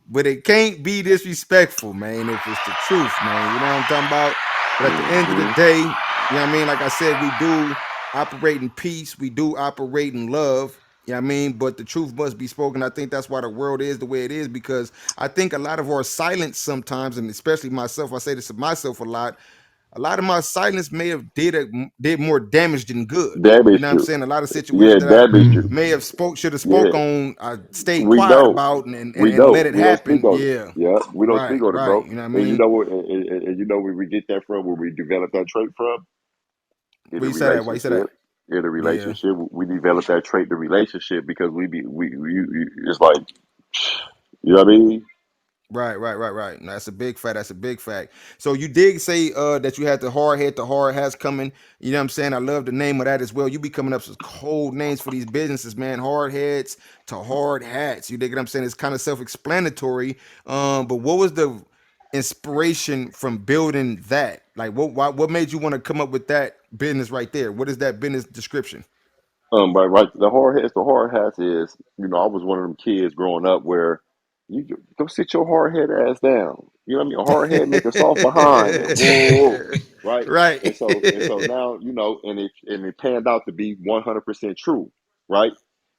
but it can't be disrespectful, man, if it's the truth, man. You know what I'm talking about? But at the end of the hmm day, you know what I mean? Like I said, we do operate in peace, we do operate in love. You know what I mean? But the truth must be spoken. I think that's why the world is the way it is because I think a lot of our silence sometimes, and especially myself, I say this to myself a lot, a lot of my silence may have did more damage than good. You know Damage what I'm to, saying? A lot of yeah, situations that I damage to, may have should have spoke yeah. on, I stayed We quiet know, about we and let know, it we don't speak happen. on it. Yeah. Yeah, we don't speak Right, on it, right. bro. You know what I And you mean? know what? And you know where we get that from? Where we develop that trait from? In Why a you say that? Why you say relationship. that? In a Yeah. relationship, we develop that trait in the relationship because it's like, you know what I mean? Right, right, right, right. No, that's a big fact. That's a big fact. So you did say that you had the hard head, the hard hats coming. You know what I'm saying? I love the name of that as well. You be coming up with cold names for these businesses, man. Hard heads to hard hats. You dig what I'm saying? It's kind of self-explanatory. But what was the inspiration from building that? Like what made you want to come up with that business right there? What is that business description? But right, the hard hats is, I was one of them kids growing up where go sit your hard head ass down. You know what I mean? A hard head make a soft behind, and whoa, right? Right. And so now, and it panned out to be 100% true, right?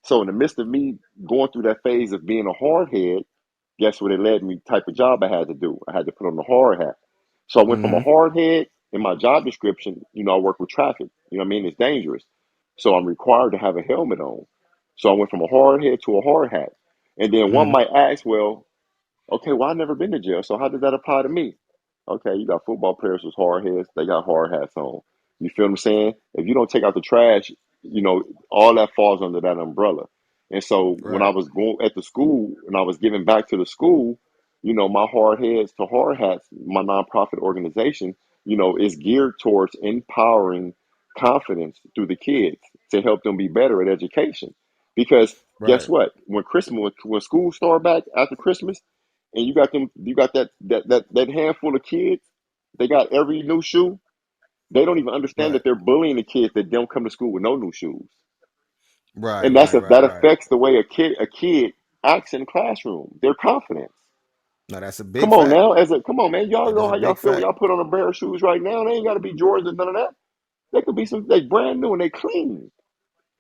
So in the midst of me going through that phase of being a hard head, guess what it led me type of job I had to do? I had to put on the hard hat. So I went from a Mm-hmm. hard head in my job description, I work with traffic. You know what I mean? It's dangerous. So I'm required to have a helmet on. So I went from a hard head to a hard hat. And then one Mm-hmm. might ask, well, okay, well, I've never been to jail, so how does that apply to me? Okay, you got football players with hard heads, they got hard hats on. You feel what I'm saying? If you don't take out the trash, all that falls under that umbrella. And so when I Right. was going at the school and I was giving back to the school, my hard heads to hard hats, my nonprofit organization, is geared towards empowering confidence through the kids to help them be better at education. Because guess Right. what? When school start back after Christmas, and you got that handful of kids, they got every new shoe. They don't even understand Right. that they're bullying the kids that don't come to school with no new shoes, Right. and Right. Right. that Right. affects the way a kid acts in the classroom. Their confidence. No, that's a big fact. Come on, man. Y'all That is know a how y'all big feel when fact. y'all put on a pair of shoes right now. They ain't got to be Jordans and none of that. They could be they brand new and they clean.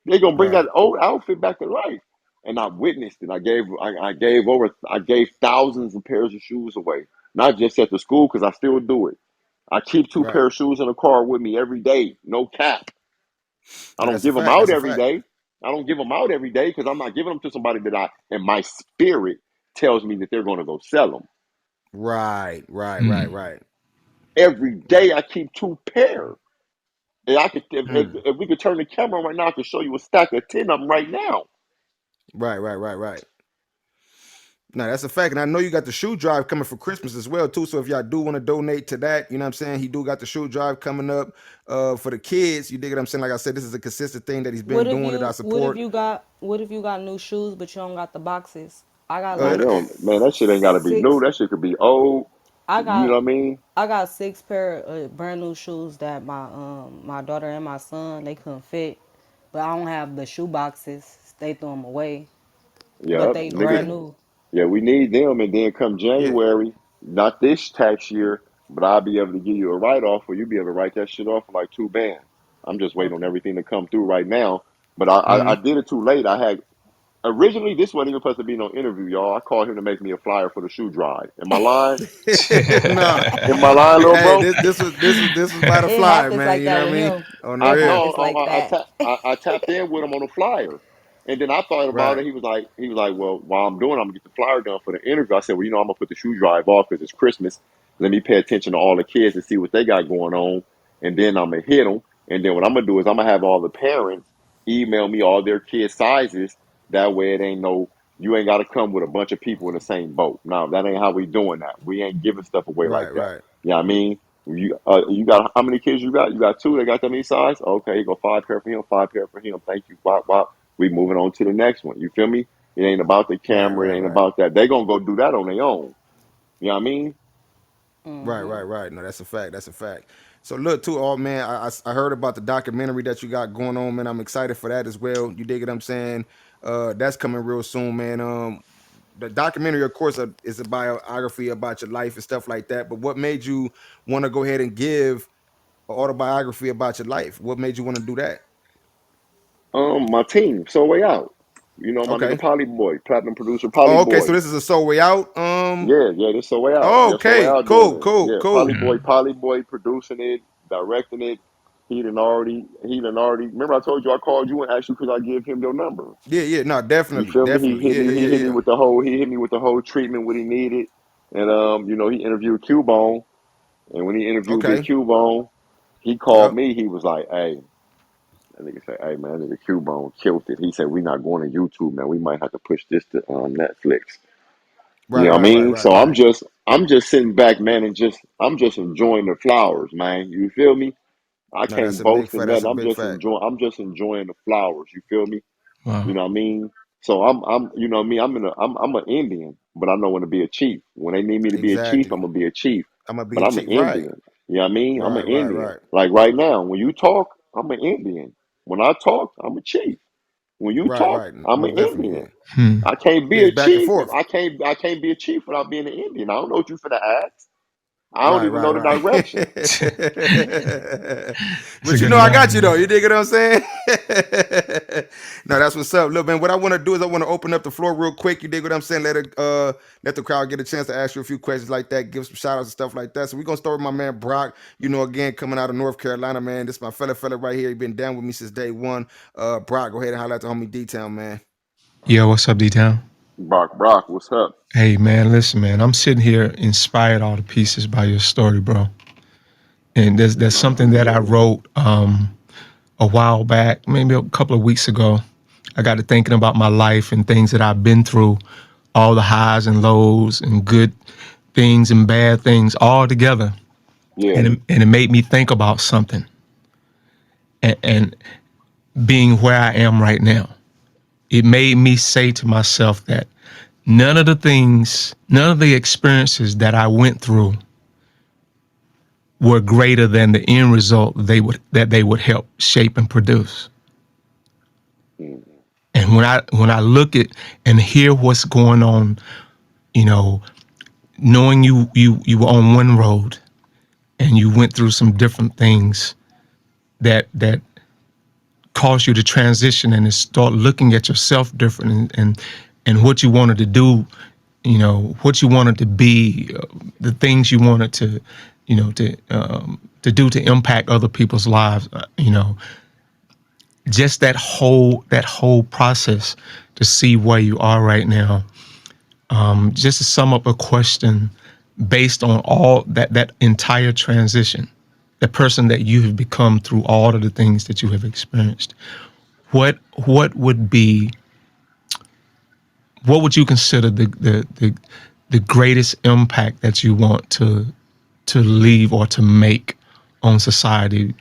They're gonna bring that Right. old outfit back to life. And I witnessed it. I gave thousands of pairs of shoes away, not just at the school because I still do it. I keep two Right. pair of shoes in the car with me every day, no cap. I No, don't that's a give them fact. out That's a every fact. day. I don't give them out every day because I'm not giving them to somebody that and my spirit tells me that they're going to go sell them. Right. Right. Right. Mm. Right. Every day I keep two pair. And I could, Hmm. if we could turn the camera right now, I could show you a stack of 10 of them right now. Right. Right. Right. Right. No, that's a fact. And I know you got the shoe drive coming for Christmas as well, too. So if y'all do want to donate to that, you know what I'm saying? He do got the shoe drive coming up for the kids. You dig what I'm saying? Like I said, this is a consistent thing that he's been doing that I support. what if you got new shoes but you don't got the boxes? I got Uh, Man, like that shit ain't got to be new. six. That shit could be old. I You know got what I mean? I got six pair of brand new shoes that my daughter and my son they couldn't fit, but I don't have the shoe boxes. They threw them away, but Yeah, they brand nigga. new. Yeah, we need them. And then come yeah. January, not this tax year, but I'll be able to give you a write off where you'll be able to write that shit off for like 2 bands. I'm just waiting on Okay. everything to come through right now. But I Mm-hmm. did it too late. I had originally this wasn't even supposed to be no interview, y'all. I called him to make me a flyer for the shoe drive. Am I lying? Nah. Am I lying, little Hey, bro? this was by the It fly, happens man. like You know that what I with mean? him. On the I It real. no, happens like that. I tapped in with him on the flyer, and then I thought about Right. it. He was like, well, while I'm doing, I'm gonna get the flyer done for the interview. I said, well, I'm gonna put the shoe drive off because it's Christmas. Let me pay attention to all the kids and see what they got going on, and then I'm gonna hit them. And then what I'm gonna do is I'm gonna have all the parents email me all their kids' sizes. That way, it ain't no you ain't got to come with a bunch of people in the same boat. No, that ain't how we doing that. We ain't giving stuff away like Right. that. Right. You know what I mean? You got how many kids you got? You got two. They got that many size. Okay, you go 5 pair for him, 5 pair for him. Thank you. Wop wop. We moving on to the next one. You feel me? It ain't about the Right. camera. It Right. ain't Right. about that. They gonna go do that on their own. You know what I mean? Right, right, right. No, that's a fact. That's a fact. So look, too, all man. I heard about the documentary that you got going on, man. I'm excited for that as well. You dig what I'm saying? That's coming real soon, man. The documentary, of course, is a biography about your life and stuff like that. But what made you want to go ahead and give an autobiography about your life? What made you want to do that? My team. So way out. You know my nigga Okay. Polly Boy, platinum producer Polly Oh, okay. So Boy. this is a So Way Out. Yeah, this So Way Out. Oh, Yeah, So Way okay. Out doing Cool. it. Cool. Yeah, Cool. Polly Boy producing it, directing it. He done already. Remember I told you I called you and asked you could I give him your number. Yeah. Yeah. No. You Definitely. feel me? He Definitely. hit Yeah. me. Yeah. He Yeah. hit me Yeah. with the whole. He hit me with the whole treatment what he needed, and he interviewed Cubone, and when he interviewed Big Okay. Cubone, he called Yep. me. He was like, "Hey," that nigga say, "Hey man, that nigga Cubone killed it." He said, "We not going to YouTube, man. We might have to push this to Netflix." You Right. know what I Right. Right. mean? Right. So Right. I'm just sitting back, man, and I'm just enjoying the flowers, man. You feel me? I No, that's can't a big boast in fact. That's nothing. a big fact. I'm just enjoying the flowers. You feel me? You Wow. know what I mean? So you know what I mean? I'm an Indian, but I know when to be a chief. When they need me to be a chief, I'm Exactly. gonna be a chief. I'm gonna be But a I'm an cheat. Right. Indian. You know what I mean? I'm Right. an Right. Indian. Right. Like right now, when you talk, I'm an Indian. When I talk, I'm a chief. When you Right. talk, Right. I'm an Most definitely. Indian. Yeah. Hmm. I can't Yeah. be It's a back and chief if forth. I can't be a chief without being an Indian. I don't know what you finna ask. I don't Right, even right, know the right. direction. It's a But you good know I one, got you though. man. You dig what I'm saying? No, that's what's up. Look, man, what I want to do is I want to open up the floor real quick. You dig what I'm saying? Let the crowd get a chance to ask you a few questions like that, give some shout outs and stuff like that. So we're gonna start with my man Brock. You know, again, coming out of North Carolina, man. This is my fella right here. He been down with me since day one. Brock, go ahead and highlight the homie D.Town, man. Yo, what's up, D-Town? Brock, what's up? Hey, man, listen, man. I'm sitting here inspired all the pieces by your story, bro. And there's Man, I something that I appreciate it. wrote a while back, maybe a couple of weeks ago. I got to thinking about my life and things that I've been through, all the highs and lows and good things and bad things all together. Yeah. And it made me think about something and being where I am right now. It made me say to myself that none of the experiences that I went through were greater than the end result that they would help shape and produce. Mm, And when I look at and hear what's going on, you know, knowing you were on one road and you went through some different things that caused you to transition and to start looking at yourself different and what you wanted to do, you know, what you wanted to be, the things you wanted to, you know, to do to impact other people's lives, you know, just that whole process to see where you are right now. Just to sum up a question based on all that entire transition, the person that you have become through all of the things that you have experienced. What would be what would you consider the greatest impact that you want to leave or to make on society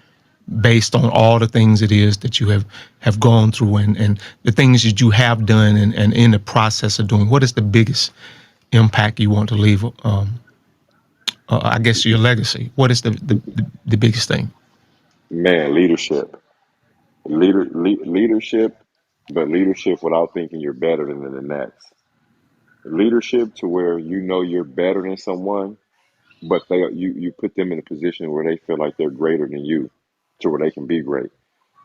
based on all the things it is that you have gone through and the things that you have done and in the process of doing? What is the biggest impact you want to leave? I guess your legacy. What is the biggest thing? man, leadership, but leadership without thinking you're better than the next. Leadership to where you know you're better than someone, but you put them in a position where they feel like they're greater than you, to where they can be great.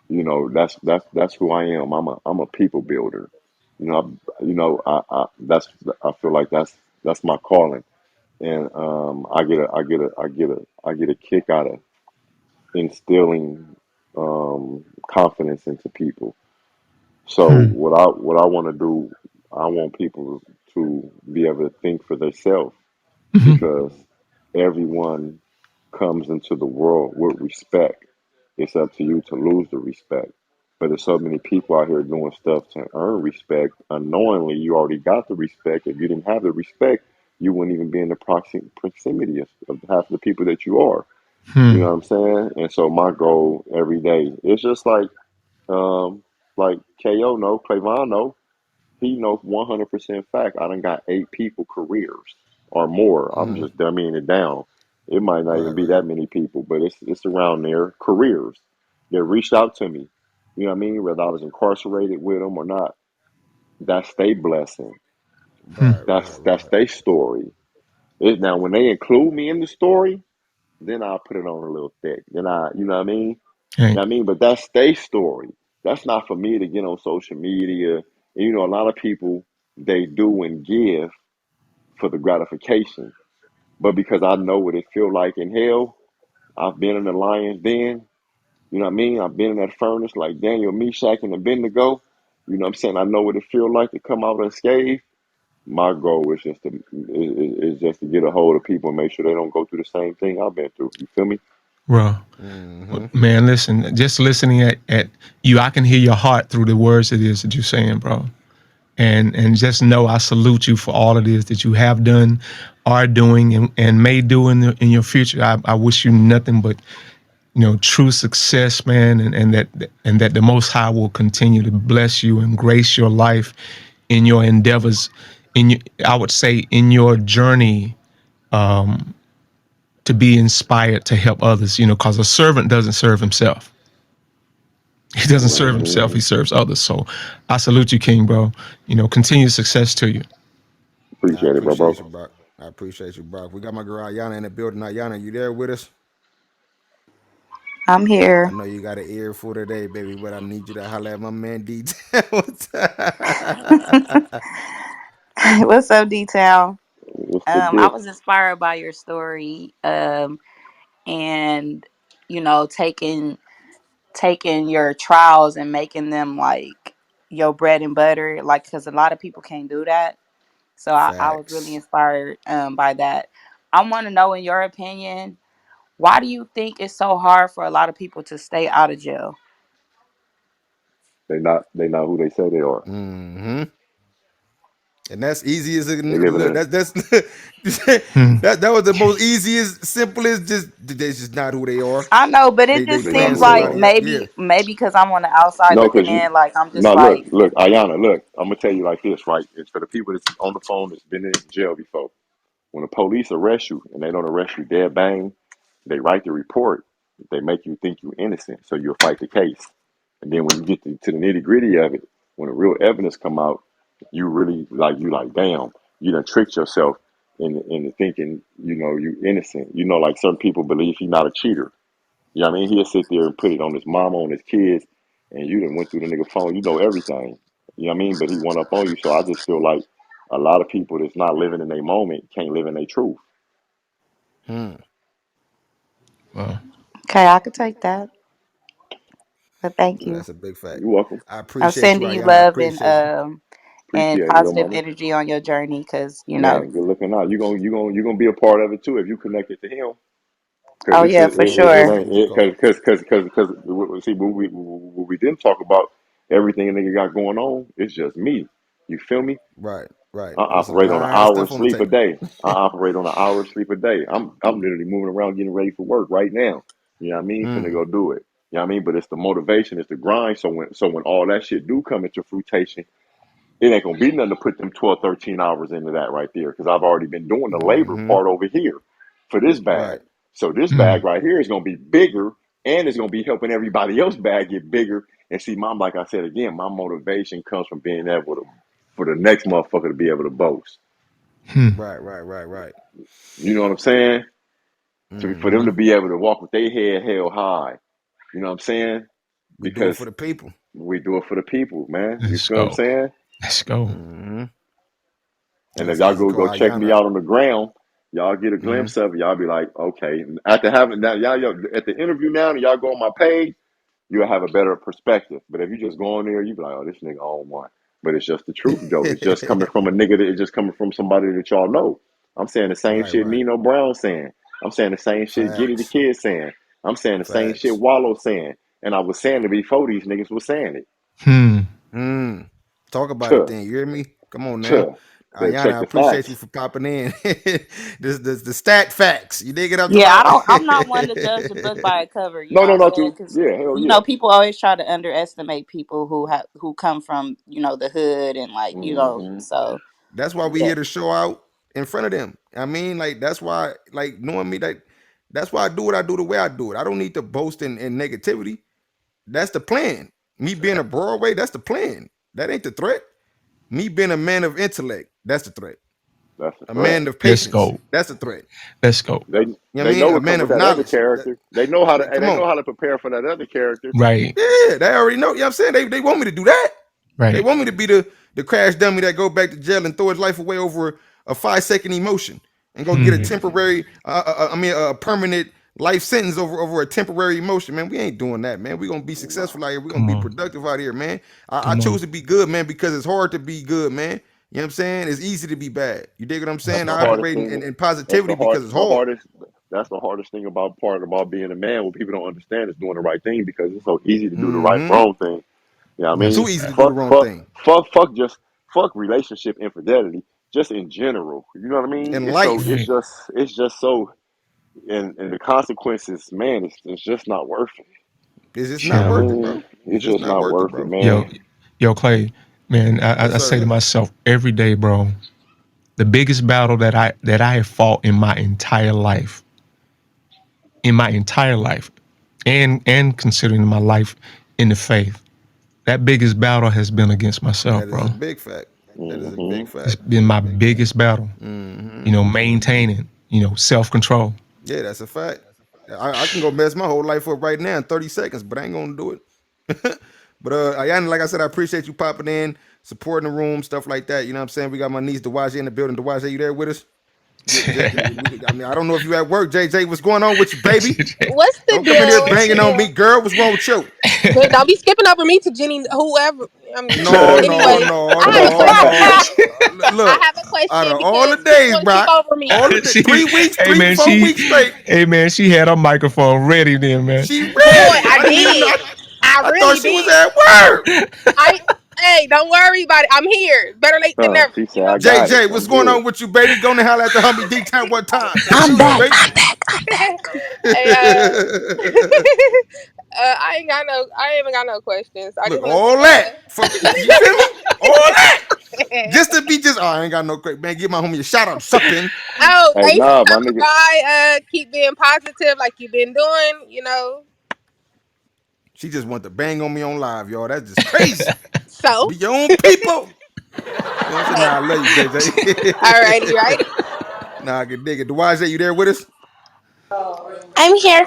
You know, that's who I am. I'm a people builder. I feel like that's my calling, and I get a kick out of instilling confidence into people. So Hmm. what I want to do, I want people to be able to think for themselves, Hmm. because everyone comes into the world with respect. It's up to you to lose the respect. But there's so many people out here doing stuff to earn respect. Unknowingly, you already got the respect. If you didn't have the respect, you wouldn't even be in the proximity of half the people that you are. You Hmm. know what I'm saying? And so my goal every day is just um like KO know, Clavon know, he knows 100% fact. I done got 8 people careers or more. I'm Mm, just dumbing it down. It might not right, even be right. that many people, but it's around there. Careers that reached out to me. You know what I mean? Whether I was incarcerated with them or not, that's their blessing. Hmm. Right, right, That's right. their story. Now when they include me in the story, then I'll put it on a little thick. Then you know what I mean? You know Hey. what I mean? But that's their story. That's not for me to get on social media And, you know, a lot of people, they do and give for the gratification. But because I know what it feel like in hell, I've been in the lion's den. You know what I mean? I've been in that furnace like Daniel, Meshach, and Abednego. You know what I'm saying? I know what it feel like to come out unscathed. My goal is just to get a hold of people and make sure they don't go through the same thing I've been through. You feel me? Bro, Mm-hmm. man, listen, just listening at you, I can hear your heart through the words it is that you're saying, bro. And just know I salute you for all it is that you have done, are doing, and may do in your future. I wish you nothing but, you know, true success, man, and that the Most High will continue to bless you and grace your life in your endeavors, in your, I would say, in your journey, to be inspired to help others. You know, because a servant doesn't serve himself. He doesn't serve himself. Hmm. He serves others. So I salute you, King, bro. You know, continued success to you. I Appreciate it, bro. appreciate you, Brock. I appreciate you, Brock. We got my girl Ayana in the building. Ayana, you there with us? I'm I here. know you got an ear for today, baby, but I need you to holler at my man D.Town. What's up, D.Town? What's the I deal? was inspired by your story, and you know, taking your trials and making them like your bread and butter, like because a lot of people can't do that. So I was really Facts. inspired by that. I want to know, in your opinion, why do you think it's so hard for a lot of people to stay out of jail? They not who they say they are. Mm-hmm. And that's easy as a They live in look. a That's Hmm. that was the most easiest, simplest. Just they just not who they are. I know, but it They just they not playing seems who they like somebody are. else. Yeah. maybe because I'm on the outside No, looking because you in, like I'm just no look, like, look, Ayana, look. I'm gonna tell you like this, right? It's for the people that's on the phone that's been in jail before. When the police arrest you and they don't arrest you dead bang, they write the report. They make you think you're innocent, so you'll fight the case. And then when you get to the nitty gritty of it, when the real evidence come out, you really like, damn, you done tricked yourself into thinking, you know, you innocent. You know, like certain people believe he's not a cheater. You know what I mean? He'll sit there and put it on his mama, on his kids, and you done went through the nigga phone. You know everything. You know what I mean? But he went up on you. So I just feel like a lot of people that's not living in their moment can't live in their truth. Hmm. Well, okay, I could take that, but thank Yeah, you. that's a big fact. You welcome. I I'm appreciate you, sending you Ayana. I love appreciate you. and Appreciate it, little positive mama. energy on your journey, because you know. Man, good looking out. You gonna be a part of it too if you connected to him. Because Oh it's yeah, for Oh, it sure. ain't definitely, of it course. because see what we didn't talk about everything a nigga got going on. It's just me. You feel me? Right, right. I There's a operate on an lot of hour of stuff on the sleep a table. day. I operate on an hour of sleep a day. I'm literally moving around getting ready for work right now. You know what I mean? Finna Mm. go do it. You know what I mean? But it's the motivation, it's the grind. So when all that shit do come into fruition, it ain't gonna be nothing to put them 12, 13 hours into that right there. Cause I've already been doing the labor Mm-hmm. part over here for this bag. Right. So this hmm. bag right here is gonna be bigger and it's gonna be helping everybody else bag get bigger. And see, mom, like I said again, my motivation comes from being able to for the next motherfucker to be able to boast. Hmm. Right, right, right, right. You know what I'm saying? For them Mm-hmm. to be able to walk with their head held high. You know what I'm saying? We do it Because for the people. we do it for the people, man. You Let's feel what I'm go. saying? Let's go. Mm-hmm. And Like I if said, I y'all used to go call check me Ayana. out on the ground, y'all get a Mm-hmm. glimpse of it. Y'all be like, okay. After having that, y'all at the interview now, and y'all go on my page, you'll have a better perspective. But if you just go on there, you be like, oh, this nigga on one. But it's just the truth, though. It's just coming from a nigga that it's just coming from somebody that y'all know. I'm saying the same Right, shit right. Nino Brown saying. I'm saying the same shit Giddy the Facts. Kid saying. I'm saying the same shit Facts. Wallow saying. And I was saying it before these niggas was saying it. Hmm. Mm. Talk about it Tuh, then. You hear me? Come on now. tuh. Better Ayana, check I the appreciate facts. you for popping in. this the stat facts. You dig it up to Yeah, I about? don't. I'm not one to judge a book by a cover. You No, know no, what I'm not saying? you. Because Yeah, hell you yeah. know people always try to underestimate people who come from the hood and like Hmm. So That's why we yeah, here to show out in front of them. I mean, like that's why, like knowing me, like that's why I do what I do the way I do it. I don't need to boast in negativity. That's the plan. Me being a Broadway, that's the plan. That ain't the threat. Me being a man of intellect, that's the threat. That's a A threat. man of Let's patience, go. that's the threat. Let's go. They You know what I they mean? know A what come man with of that other knowledge. That, character. They know how to come they know on. how to prepare for that other character. Right. Yeah, they already know. You know what I'm saying? They want me to do that. They Right. want me to be the The crash dummy that go back to jail and throw his life away over a 5 second emotion and go get a Hmm. temporary, a permanent life sentence over a temporary emotion, man. We ain't doing that, man. We gonna be successful out here. We gonna Come be on. productive out here, man. I Come chose on. to be good, man, because it's hard to be good, man. You know what I'm saying? It's easy to be bad. You dig what I'm That's saying? the I hardest operate thing. in That's positivity because it's the hard. hardest. That's the hardest thing about part about being a man. What people don't understand is doing the right thing because it's so easy to do the right Mm-hmm. wrong thing. You know what I That's a mean? Too easy to do the fact. wrong thing. Fuck relationship infidelity. Just in general, you know what I mean? In It's so life, Right. it's just so and the consequences, man, it's just not worth it. it's just You not know what I Yo, worth it, mean? bro. It's It's just just not not worth it, worth it, bro. yo, man. yo, Clay, man, Yes, I say sir. to myself every day, bro, the biggest battle that I have fought in my entire life, and considering my life in the faith, that biggest battle has been against myself, That is a bro. big fact. That is a Hmm. big It's fact. been my biggest battle. Mm-hmm. Maintaining, self control. Yeah, that's a fact. I can go mess my whole life up right now in 30 seconds, but I ain't gonna do it. But Ayana, like I said, I appreciate you popping in, supporting the room, stuff like that. You know what I'm saying? We got my niece Dewaja in the building. Dewaja, you there with us? I mean, I don't know if you at work, JJ. What's going on with you, baby? What's the Don't come in deal? here What's the banging on me, deal? girl. What's wrong with you? But don't be skipping over me to Jenny, whoever. No, no, Anyways, no, I have a no, question. no. I Look, have a out question of all the because people days, want to skip Brock, over me. all of the she, 3 weeks, hey three, man, 4 weeks straight, she had her microphone ready then, man. she Boy, ready. I I didn't even know. did. I I thought really she was did. at work. I Hey, don't worry about it. I'm here. Better late than Huh, never. she You said, know "I what got it. JJ, what's I'm going good." on with you, baby? Go and holler at the homie D.Town one time. I'm Excuse me, back. baby. I'm back. I'm I'm back. saying? Hey, I ain't got no. I ain't even got no questions. I Look, just want to all that. You feel me? All that. Just to be just, oh, I ain't got no quick, man. Give my homie a shout out, something. Oh, Hey, thanks for nah, my stopping nigga. by. Keep being positive like you've been doing. She just want to bang on me on live, y'all. That's just crazy. So, Be your own people. You know what I'm saying? Nah, I love you, alrighty, JJ. righty. Nah, I can dig it. Dewaj, you there with us? I'm here.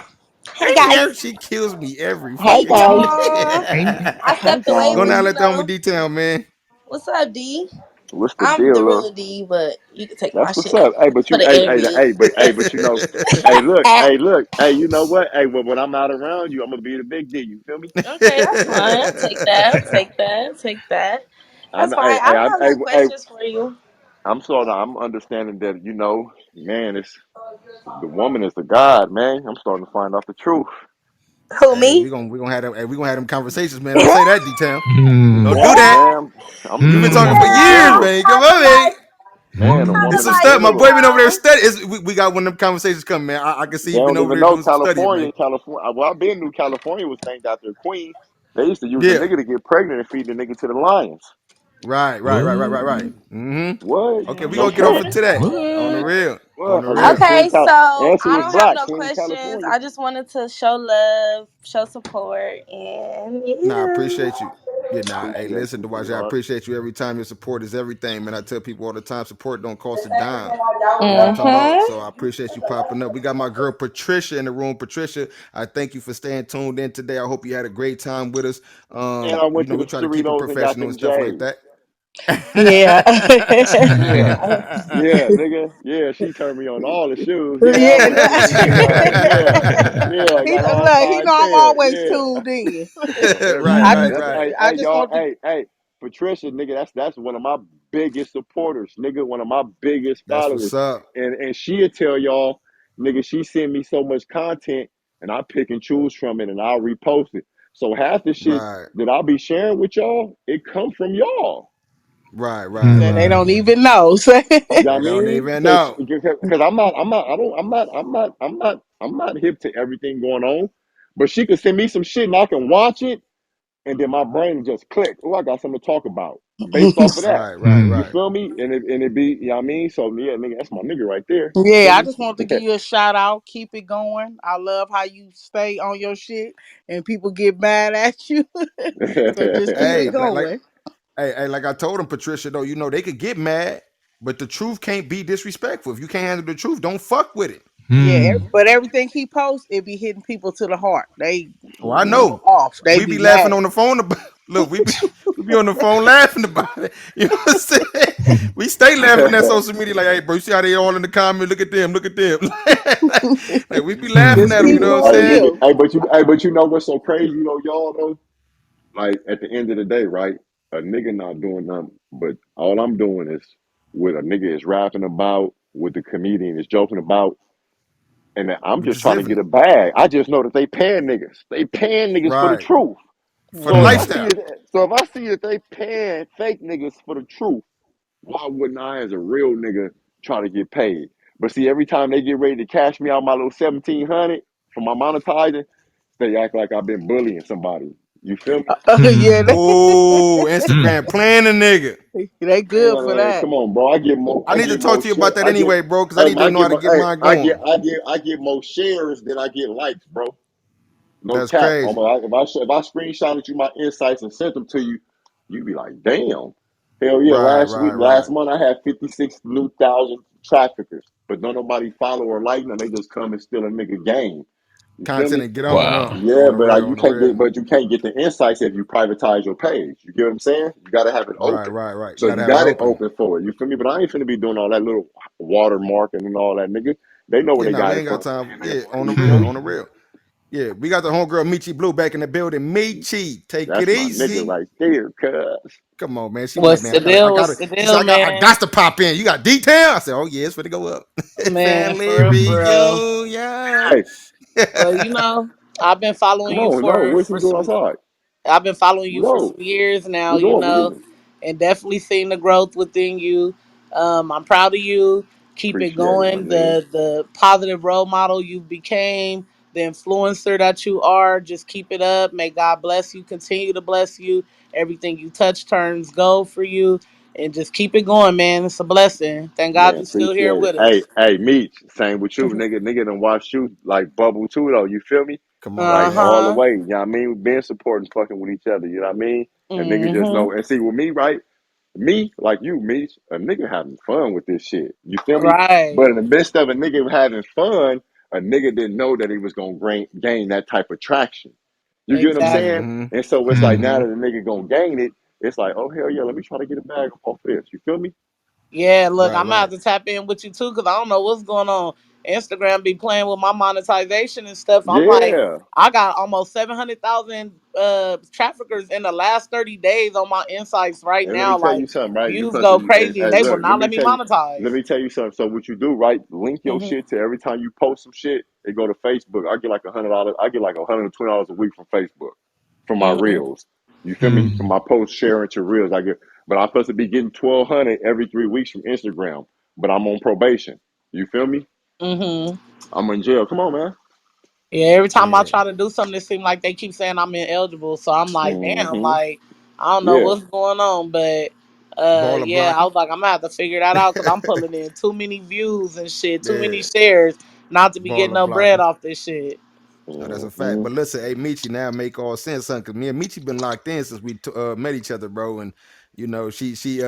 Hey Hey, guys. here. She kills me every Hey fucking time. y'all. Ain't I Hey, stepped away Go guys. now, because let that homie D-Town, man. what's up, D? What's the I'm the deal, love? real D, but you can take my That's what's shit up. Hey, but for you, the interview. but you know, hey, look, hey, you know what? Hey, when I'm out around you, I'm gonna be the big D. You feel me? Okay, that's fine. I'll take that. I'll take that. I'll take that. That's fine. I don't have no Hey, questions for you. I'm understanding that man, it's the woman is the God, man. I'm starting to find out the truth. Who, Hey, me? we gonna have them, hey, we gonna have them conversations, man. Don't say that, D-Town. Don't do Hey, that. man, I'm You've been doing talking I'm for being years, Yeah, general, man. Come have a on, man. nice, man. A have It's a woman some in nice stuff. My general. boy been over there show. study. We got one of them conversations coming, man. I can see They you been don't over even there know doing some studying, man. California. Well, I've been to California was named after a queen. They used to use a Yeah. nigga to get pregnant and feed the nigga to the lions. Right, right, right, right, right, right. What? Okay, we No gonna get over cap. to that. On the what? real. On What? the And real. Okay, so And she I was don't have black. no She in questions. California. I just wanted to show love, show support, and Nah, I yeah. appreciate you. Yeah, nah. Hey, Appreciate listen, you, Dewaj, I sweetheart. appreciate you every time. Your support is everything, man. I tell people all the time, support don't cost a dime. You know what I'm talking about? Mhm. So I appreciate you popping up. We got my girl Patricia in the room. Patricia, I thank you for staying tuned in today. I hope you had a great time with us. And I went to We the try to keep it Cerritos and got professional and them stuff like J's. that. Yeah. Yeah. Yeah, nigga. Yeah, she turned me on all the shoes. Yeah, I Yeah. went to the Cerritos. Yeah. Yeah, I He got all look. He five know I'm pairs. always Yeah. tuned in. That's Right, I right. right, just, That's right. I hey just y'all. want to. Hey, Patricia, nigga. That's one of my biggest supporters, nigga. One of my biggest That's what's followers, up. and she'll tell y'all, nigga. She send me so much content, and I pick and choose from it, and I'll repost it. So half the shit Right, that I'll be sharing with y'all, it come from y'all. right, right, Say they right. don't Hmm. even know. Say, You know what I They don't mean? even So know. because I'm not hip to everything going on, but she could send me some shit and I can watch it and then my brain just click. Oh, I got something to talk about based off of that. Right, right, Hmm. You right. feel me? And it be, you know what I mean? So yeah, nigga, that's my nigga right there. You yeah, feel I me? just want to give you a shout out. Keep it going. I love how you stay on your shit and people get mad at you. So just keep Hey, it going. like I told him, Patricia, though, they could get mad, but the truth can't be disrespectful. If you can't handle the truth, don't fuck with it. Yeah, Hmm. but everything he posts, it be hitting people to the heart. They Oh, I go know. off. They We be be laughing mad. on the phone about look, we be We be on the phone laughing about it. You know what I'm saying? We stay laughing at social media like, hey, bro, you see how they all in the comments? Look at them, look at them. Like we be laughing Just at them. You keep it know what I'm Hey, on saying? you. but you know what's so crazy, y'all though? Like at the end of the day, right? A nigga not doing nothing, but all I'm doing is what a nigga is rapping about, what the comedian is joking about, and then I'm We just just trying to living get it. a bag. I just know that they paying niggas. They paying niggas for the Right. truth. For the So if I Mm. see lifestyle. it, so if I see that they paying fake niggas for the truth, why wouldn't I, as a real nigga, try to get paid? But see, every time they get ready to cash me out my little 1,700 for my monetizing, they act like I've been bullying somebody. You feel me? Yeah, Mm. Oh, Mm. Instagram playing the nigga. they good for Man, that. come on, bro. I I need to get talk more to you about share. that anyway, bro, because I need to I know how get to my, get mine going. I get more shares than I get likes, bro. No That's cap. crazy. If I screenshotted you my insights and sent them to you, you'd be like, damn. Hell yeah, Right, right, last right. month I had 56 new thousand traffickers, but don't nobody follow or like them. They just come and steal a nigga game. You feel Content me? and get on, huh? Wow. Yeah, On the but real, you on the can't real. get, but you can't get the insights if you privatize your page. You get what I'm saying? You got to have it Right, open. right, right. You So gotta you have it got it open. open for it. You feel me? But I ain't finna be doing all that little watermarking and all that, nigga. They know where Yeah, they nah, we got it ain't got from. time. Yeah, on the You feel real, me? on the real. Yeah, we got the homegirl Michi Blue back in the building. Michi, take it That's my nigga easy. right there, cuz. Come on, man. She be like, What's man, the deal? What's the She said, deal, I man? got to pop in. You got D.Town? I said, oh yeah, it's finna go up. Man, Family for real, for real. reunion. Hey, But you know, I've been following come you on, no, what for you doing some. outside? I've been following We you for go. some years now, We you going, we know, leaving. and definitely seeing the growth within you. I'm proud of you. Keep it Appreciate it, my going. nigga. The positive role model you became, the influencer that you are. Just keep it up. May God bless you. Continue to bless you. Everything you touch turns gold for you, and just keep it going, man. It's a blessing. Thank God Man, you're still here appreciate it. with us. Hey, Meech, same with you, nigga. Nigga done watched you like bubble too, though. You feel me? Come on, Like Uh man. all the huh. way. You know what I mean? We been supporting fucking with each other. You know what I mean? And nigga just Mhm. know. And see, with me, right? Me, like you, Meech, a nigga having fun with this shit. You feel me? Right. But in the midst of a nigga having fun, a nigga didn't know that he was gonna gain that type of traction. You get what I'm saying? Exactly. Mm-hmm. And so it's like now Mm. Mm-hmm. that the nigga gonna gain it, it's like, oh hell yeah, let me try to get a bag off this. You feel me? Yeah, look, Right, I'm gonna have right. to tap in with you too because I don't know what's going on. Instagram be playing with my monetization and stuff. I'm like, Yeah. I got almost 700,000 traffickers in the last 30 days on my insights right And let me now. tell Like, you something, right? You views plus, go crazy and hey, they will look, not let me monetize. let me tell you something. So what you do, right? Link your Hmm. shit to every time you post some shit. It go to Facebook. I get like $100. I get like $120 a week from Facebook for my Hmm. reels. You feel me? For Mm. my post sharing to reels, I get. But I'm supposed to be getting 1,200 every 3 weeks from Instagram. But I'm on probation. You feel me? Hmm. I'm in jail. Come on, man. Yeah, every time I Yeah. try to do something, it seems like they keep saying I'm ineligible. So I'm like, damn, Mm-hmm. like I don't know Yeah. what's going on, but Baller yeah, I blocking. was like, I'm gonna have to figure that out because I'm pulling in too many views and shit, too many Yeah. shares, not to be getting Baller no bread blocking. off this shit. No, that's a fact. Mm-hmm. But listen, hey, Michi, now make all sense, son. Cause me and Michi been locked in since we met each other, bro. And she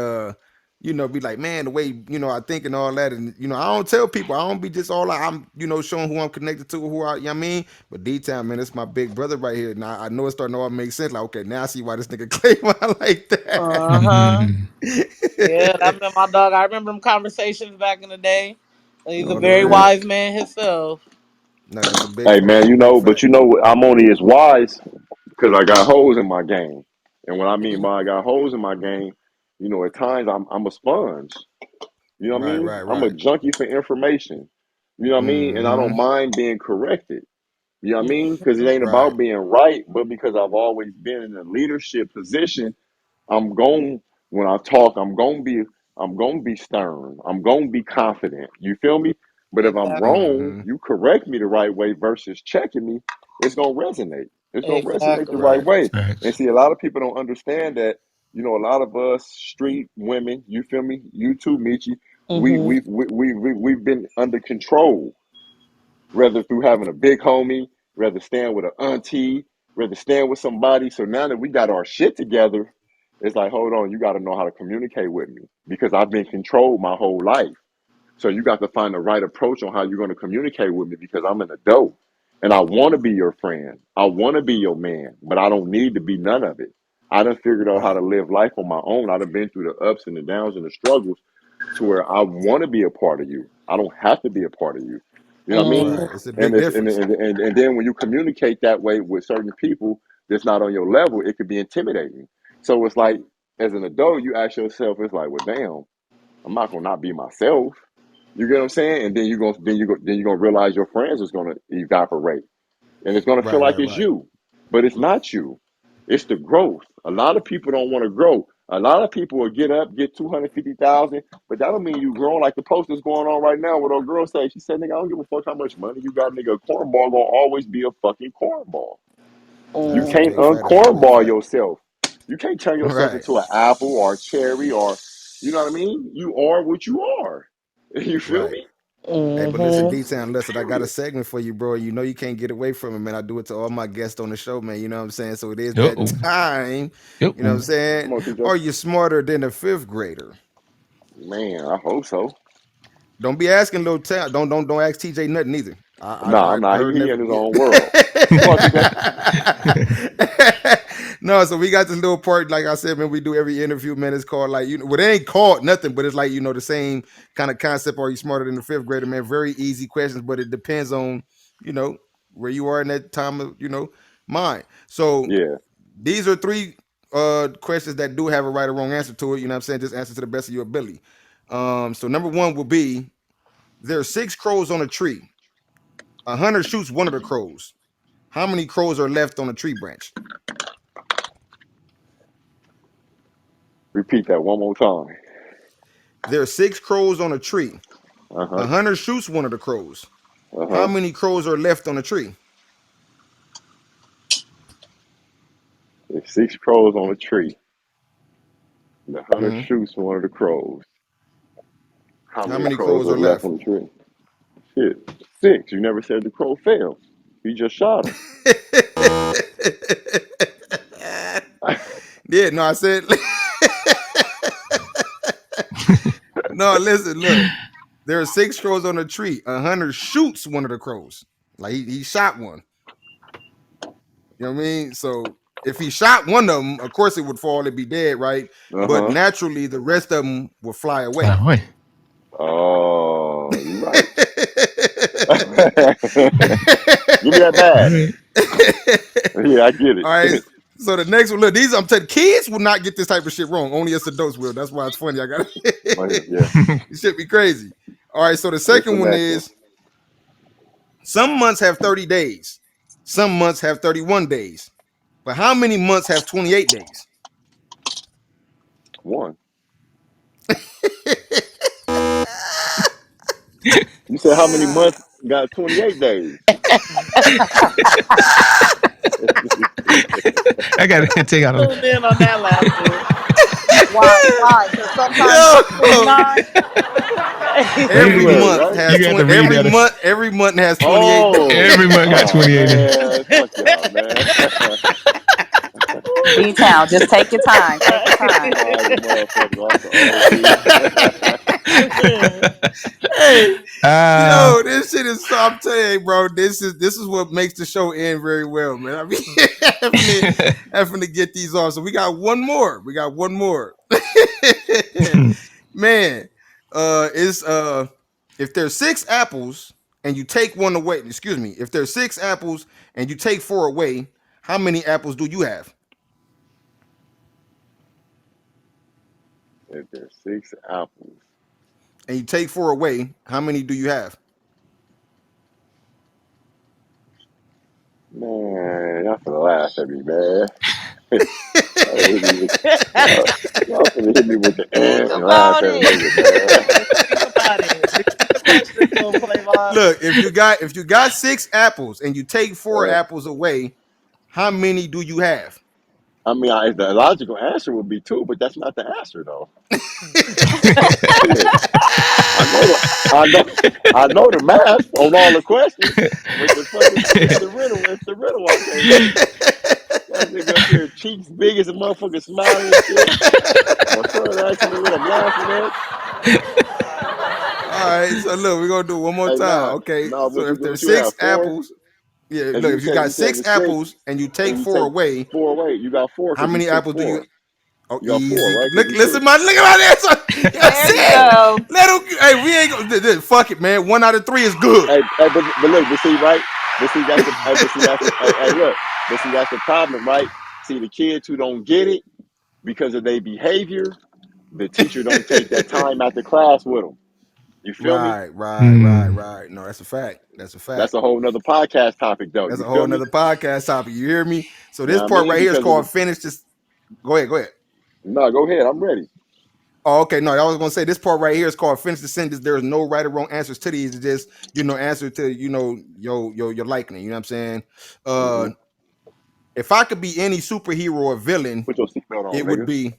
be like, man, the way I think and all that, and I don't tell people, I don't be just all like, I'm, showing who I'm connected to, who I, you know what I mean. But D-Town, man, it's my big brother right here. Now I know it's starting to all make sense. Like, okay, now I see why this nigga claim I like Uh huh. Mm. Yeah, that. that been my dog. I remember them conversations back in the day. He's a On the very real. wise man himself. No, that's a big Hey fact. man, That's a big but fact. I'm only as wise because I got holes in my game. And when I mean by I got holes in my game, at times I'm a sponge. You know what I Right, mean? right, I'm a right. junkie for information. You know what I mean? And I Mm-hmm. don't mind being corrected. You know what I mean? Because it ain't Right. about being right, but because I've always been in a leadership position, I'm going when I talk, I'm gonna be stern. I'm gonna be confident. You feel me? But if I'm Exactly. wrong, Mm-hmm. you correct me the right way versus checking me, it's gonna resonate. It's gonna resonate the Exactly. right Right. way. And Facts. see, a lot of people don't understand that, a lot of us street women, you feel me? You too, Michi, Hmm. we've been under control rather through having a big homie, rather staying with an auntie, rather staying with somebody. So now that we got our shit together, it's like, hold on, you got to know how to communicate with me because I've been controlled my whole life. So you got to find the right approach on how you're going to communicate with me because I'm an adult and I want to be your friend. I want to be your man, but I don't need to be none of it. I done figured out how Right. to live life on my own. I done been through the ups and the downs and the struggles to where I want to be a part of you. I don't have to be a part of you. You know what I mean? Right. It's a And big it's and difference. and then when you communicate that way with certain people that's not on your level, it could be intimidating. So it's like as an adult, you ask yourself, it's like, well, damn, I'm not gonna not be myself. You get what I'm saying? And then you're gonna realize your friends is gonna evaporate, and it's gonna feel Right, like right, it's right. you, but it's not you. It's the growth. A lot of people don't want to grow. A lot of people will get up, get 250,000, but that don't mean you growing like the post is going on right now. What old girl say? She said, "Nigga, I don't give a fuck how much money you got, nigga. A cornball gonna always be a fucking cornball. You That's a can't big fact. That's a big uncornball fact. yourself. You can't turn yourself Right. into an apple or a cherry or, you know what I mean? You are what you are. You feel Right. me? Hey, but listen, Mm-hmm. D-Town, listen, I got a Period. segment for you, bro. You know you can't get away from it, man. I do it to all my guests on the show, man. You know what I'm saying? So it is that Uh-oh. time. You know what I'm Uh-oh. saying? Come on, TJ. Are you smarter than a fifth grader? Man, I hope so. Don't be asking little town. Don't ask TJ nothing either. Nah, I I'm not. heard He never. in his Yeah. own world. Come on, TJ. No, so we got this little part, like I said, man. We do every interview, man. It's called like well, it ain't called nothing, but it's like the same kind of concept. Are you smarter than the fifth grader, man? Very easy questions, but it depends on you know where you are in that time of mind. So Yeah. these are three questions that do have a right or wrong answer to it. You know what I'm saying? Just answer to the best of your ability. So number one will be there are six crows on a tree. A hunter shoots one of the crows. How many crows are left on a tree branch? Repeat that one more time. There are six crows on a tree. Uh huh. A hunter shoots one of the crows. Uh How huh. many crows are left on the tree? There's six crows on a tree. The hunter Hmm. shoots one of the crows. How How many many crows crows are are left left? on the tree? Shit. Six. You never said the crow fell. You just shot him. Yeah, no, I said no. Listen, look. There are six crows on a tree. A hunter shoots one of the crows. Like he shot one. You know what I mean? So if he shot one of them, of course it would fall and be dead, right? Uh But huh. naturally, the rest of them will fly away. Ah, ouais. Oh, you right. Give me that All bag. right. Yeah, I get All right. it. So the next one, look, these I'm telling kids will not get this type of shit wrong. Only us adults will. That's why it's funny. I got Yeah. it should be crazy. All right. So the What's the second one next one? is some months have 30 days, some months have 31 days. But how many months have 28 days? One. You said how many months got 28 days? I got to take out a. Tune in on that laughter. Why? Why? Because sometimes it's Yo, 29. every February, month right? You has got to 20. read that. Every month has 28 Oh, days. Every month got oh 28 in. man, fuck y'all, man. D-Town, just take your time. Take your time. Hard as motherfucker off the OG. Hey, Ah, yo, this shit is so. I'm telling you, bro. This is what makes the show end very well, man. I mean, having to get these off. So we got one more. We got one more. Man, it's if there's six apples and you take one away. Excuse me. If there's six apples and you take four away, how many apples do you have? If there's six apples, And you take four away, how many do you have? man, y'all finna laugh at me, man. Y'all hit me with y'all finna hit me with the Think and laugh about at a it. nigga, man. Think about it. Repeat the question to him, Flavon. Look, if you got six apples and you take four Uh, apples away, how many do you have? I mean, the logical answer would be two, but that's not the answer, though. Shit. I know the I know I know the math on all the questions, but the fucking it's the riddle I can't get. That nigga up here cheeks big as a motherfucker smiling and shit. My son asking me what I'm laughing at. All right, so look, we're gonna do it one more Hey, time. nah, Okay, nah. so if What there's you six have four? apples, Yeah, If look, you if you said got you said six the six apples and you take and you four take away, four away, you got four how because you many took apples do you? four. Oh, You got four, easy. right? Because Look, you listen, took. my look at my answer. You know what I'm There you saying? go. Let him. Hey, we ain't gonna fuck it, man. 1 out of 3 is good. But look, but see, right? But see, that's the. But see, that's the. Look. But see, that's the problem, right? See, the kids who don't get it because of their behavior, the teacher don't take that time after class with them. You feel me? Right, right, right, Hmm. right. No, that's a fact. That's a That's fact. a whole nother podcast topic, though. That's You a whole feel me? nother podcast topic. You hear me? So You know this what I part mean? right here is Because of called the. finish this. Go ahead, go ahead. No, go ahead. I'm ready. Oh, okay. No, I was gonna say this part right here is called finish the sentence. There's no right or wrong answers to these. It's just answer to your liking. You know what I'm saying? Hmm. Uh, if I could be any superhero or villain, Put your seatbelt on, it would nigga. be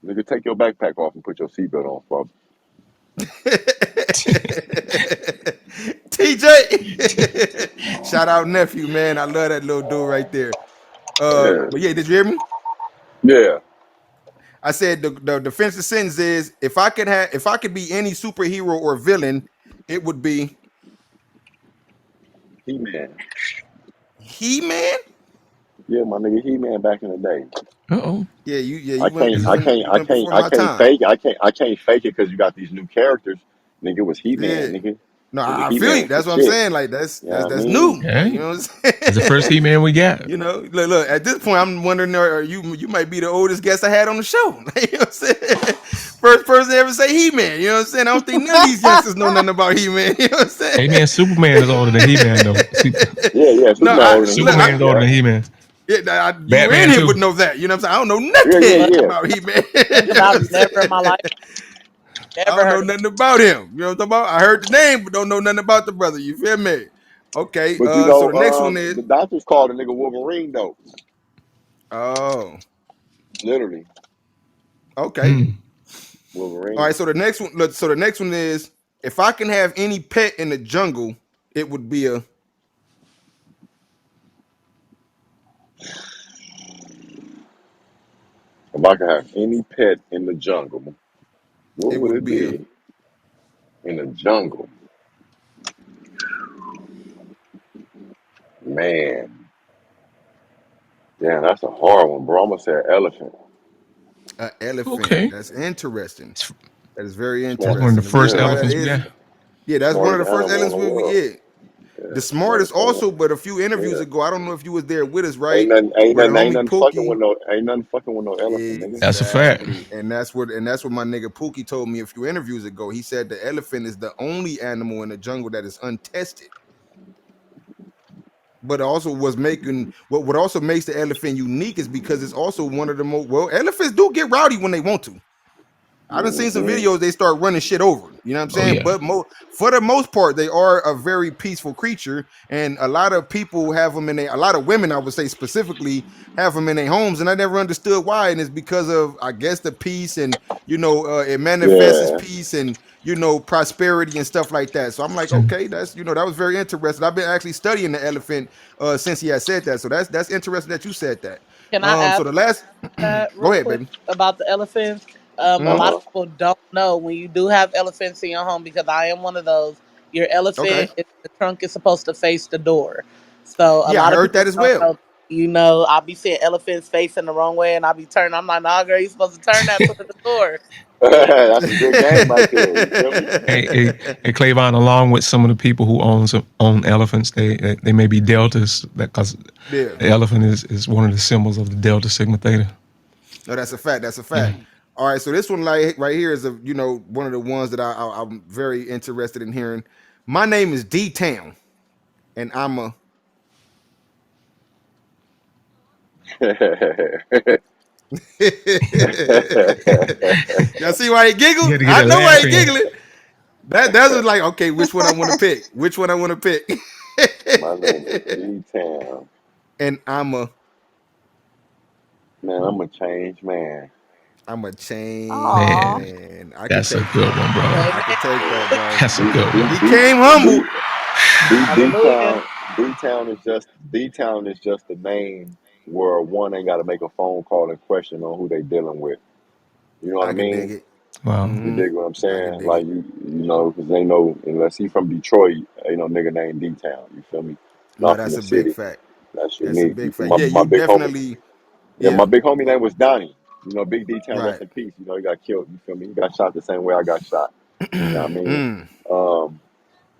Nigga, take your backpack off and put your seatbelt on, Bob. TJ. Shout out nephew, man. I love that little dude right there. Yeah. But yeah, did you hear me? Yeah. I said the defensive sentence is if I could be any superhero or villain, it would be He-Man. He-Man. Yeah, my nigga, He-Man back in the day. Uh-oh. Yeah, I can't, Is I it can't, you I went can't, before I my can't time. fake, I can't fake it because you got these new characters. Nigga, it was Yeah. He-Man, nigga. No, Nigga, I feel He-Man you. was the That's what I'm shit. saying. Like that's You know that's what I that's mean? new. Like you hey? know what I'm It's the saying. first He-Man we got. At this point, I'm wondering, are you might be the oldest guest I had on the show. Like, you know what I'm saying? First person to ever say He-Man. You know what I'm saying? I don't think none of these youngsters know nothing about He-Man. You know what I'm saying? Hey man, Superman is older than He-Man though. Yeah, yeah, No, Superman older than look, He-Man, Superman's older yeah. than He-Man. you in Batman here too. would know that. You know what I'm saying? I don't know Yeah, yeah, nothing But yeah. about He-Man. think You know what about I'm it, never in my saying? life, I never don't know heard of nothing about him. You know what I'm talking about? I heard the name, but don't know nothing about the brother. You feel me? Okay. But you So know, the next one is the doctors called the nigga Wolverine though. oh, Literally, okay. Hmm. All right. Wolverine. So the next one. So the next one is if I can have any pet in the jungle, it would be a If I could have any pet in the jungle, what it would would it be a be in the jungle? Man, damn, that's a hard one, bro. I'm gonna say an elephant. elephant. Okay. That's interesting. It's That is very it's one of the interesting. The first reason Yeah, why that elephants we is, got. yeah, that's one of smartest the first animal in aliens the we world. yeah. The Yeah, smartest smartest animal. also, but a few interviews Yeah. ago, I don't know if you was there with us, Ain't right? nothing, ain't Where the nothing, ain't homie nothing fucking with Pookie, no, ain't nothing fucking with no elephant, nigga. That's a fact. exactly, and that's what my nigga Pookie told me a few interviews ago. He said the elephant is the only animal in the jungle that is untested, but also was making what also makes the elephant unique is because it's also one of the most well elephants do get rowdy when they want to. I done seen some Hmm. videos they start running shit over. You know what I'm Oh saying? yeah. But for the most part, they are a very peaceful creature, and a lot of people have them a lot of women, I would say specifically, have them in their homes, and I never understood why. And it's because of I guess the peace, and it manifests as Yeah. peace and prosperity and stuff like that. So I'm like, So, okay, that's that was very interesting. I've been actually studying the elephant since he had said that. So that's interesting that you said that. Can I So ask the last, that go real ahead, quick baby. about the elephants? A Mhm. lot of Uh-huh. people don't know when you do have elephants in your home because I am one of those. Your Okay. elephant, the trunk is supposed to face the door. So a Yeah, I lot of heard people that as don't well. know. I'll be seeing elephants facing the wrong way, and I'll be turning. I'm like, nah, girl, you supposed to turn that to the door. Yeah. That's some good game right there. You feel me? hey, Clavon, along with some of the people who own elephants, they may be deltas because Yeah. the elephant is one of the symbols of the Delta Sigma Theta. No, that's a fact. That's a Yeah. fact. All right. So this one, like right here, is one of the ones that I'm very interested in hearing. My name is D.Town, and I'm a. Y'all see why he You giggled? had to get I that know why laugh he in. giggling. That's just like okay, which one I want to pick? Which one I want to pick? My name is D-Town. And I'm a. Man, I'm a changed man. I'm a change Aw. Man, man. I could that's a take good that. one, bro. I could Amen. take that, bro. That's a D, good D, one. He D, came D, humble. Hallelujah. D-Town is just D-Town is just the name where one ain't got to make a phone call and question on who they dealing with. You know what I I could dig mean? it. Wow. You dig what I'm I can saying? dig Like it. you know, because they know unless he from Detroit, ain't no nigga named D-Town. You feel me? No, Not from that's the a big city. fact. That's That's a unique. big You feel fact. Yeah, my you big homie? definitely. Yeah, my Yeah. big homie Go. name was Donnie. You know, Big D-Town, rest Right. in peace. You know, he got killed. You feel me? He got shot the same way I got shot. You know what I mean? Mm. Um,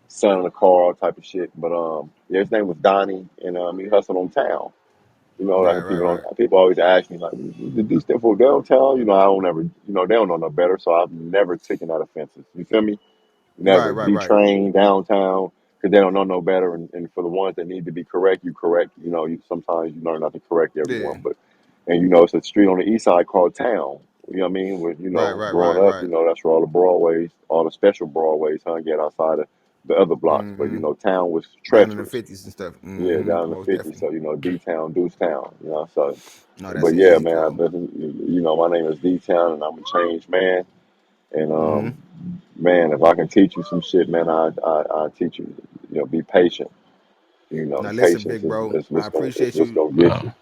son in the car, all type of shit. But yeah, his name was Donnie, and he hustled on town. You know, Right. like Right. Right. people always ask me like, did these stand for downtown? You know, I don't ever, they don't know no better, so I've never taken that offensive. You feel me? Right. Never Right. D Right. train downtown because they don't know no better. And for the ones that need to be correct, you correct. You know, you sometimes you learn not to correct Yeah. everyone, but and it's a street on the east side called Town. You know what I mean? With Right. Right. growing Right. up, Right. that's where all the broadways, all the special broadways hung get outside of the other blocks. But Mm-hmm. Town was Down in the treacherous. 50s and stuff. Yeah, Mm-hmm. down in the Most 50s. definitely. So D Town, Deuce Town. So. No, that's But an yeah, easy man, call. my name is D-Town and I'm a changed man. And Mm-hmm. man, if I can teach you some shit, man, I teach you. Be patient. Now listen, Patience big bro. is I is appreciate what's you. gonna get you. Wow.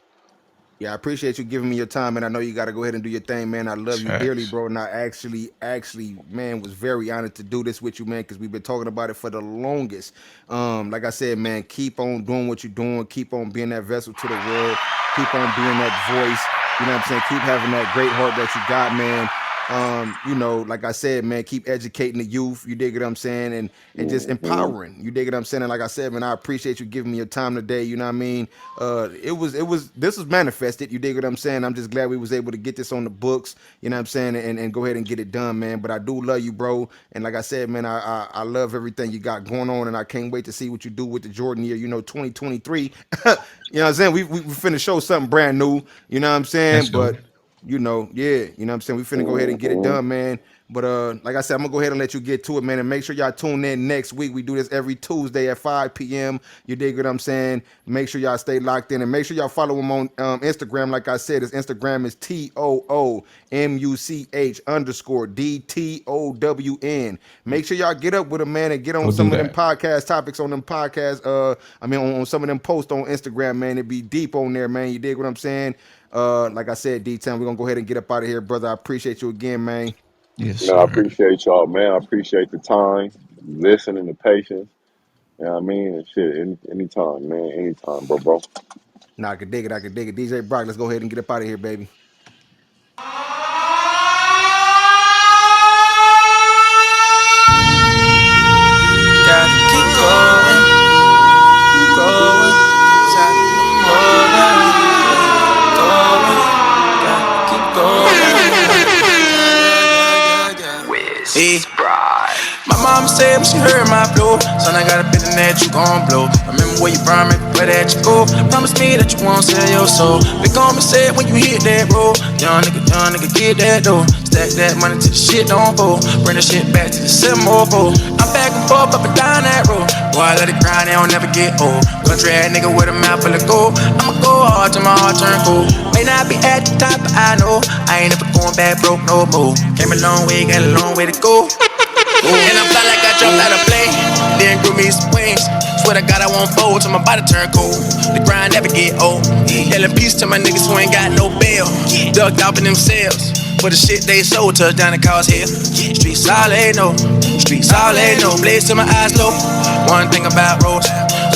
Yeah, I appreciate you giving me your time, and I know you got to go ahead and do your thing, man. I love you dearly, Facts. bro. And I actually, man, was very honored to do this with you, man, because we've been talking about it for the longest. Like I said, man, keep on doing what you're doing. Keep on being that vessel to the world. Keep on being that voice. You know what I'm saying? Keep having that great heart that you got, man. Like I said, man, keep educating the youth. You dig what I'm saying, and just Hmm. empowering. You dig what I'm saying. And like I said, man, I appreciate you giving me your time today. You know what I mean? This was manifested. You dig what I'm saying? I'm just glad we was able to get this on the books. You know what I'm saying, and go ahead and get it done, man. But I do love you, bro. And like I said, man, I love everything you got going on, and I can't wait to see what you do with the Jordan year. 2023. You know what I'm saying? We finna show something brand new. You know what I'm saying? That's dope. But yeah, you know what I'm saying? We finna go ahead and get it Hmm. done, man. But like I said, I'm gonna go ahead and let you get to it, man. And make sure y'all tune in next week. We do this every Tuesday at 5 p.m. You dig what I'm saying? Make sure y'all stay locked in and make sure y'all follow him on Instagram. Like I said, his Instagram is TOOMUCH_DTOWN. Make sure y'all get up with him, man, and get on Go do some of them that. podcast topics on them podcasts. On some of them posts on Instagram, man. It be deep on there, man. You dig what I'm saying? Like I said, D-Town, we're gonna go ahead and get up out of here, brother. I appreciate you again, man. Yes, Man, I sir. appreciate y'all, man. I appreciate the time, listening, the patience. You know what I mean? And shit, anytime, man. Anytime, bro. Nah, I can dig it. I can dig it. DJ Brock, let's go ahead and get up out of here, baby. Gotta keep going, growing. Shot in the morning, going. Gotta keep going. Wiz Bride. My mama said when she heard my flow, son, I got a feeling that you gon' blow. Remember where you from and where that you go. Promise me that you won't sell your soul. Big homie said when you hit that road, young nigga, get that dough. Stack that money till the shit don't fold. Bring the shit back to the 704. I'm back and forth up and down that road. Boy, I let it grind, they don't never get old. Country ass nigga with a mouth full of gold. I'ma go hard till my heart turn cold. May not be at the top, but I know I ain't never going back broke no more. Came a long way, got a long way to go. And I'm fly like I jumped out of plane. Then grew me some wings. Swear to God I won't fold till my body turn cold. The grind never get old. Yelling peace to my niggas who ain't got no bail. Ducked off in themselves. For the shit they sold, touchdown and cause hell. Streets all they know. Streets all they know. Blades to my eyes low. One thing about roads.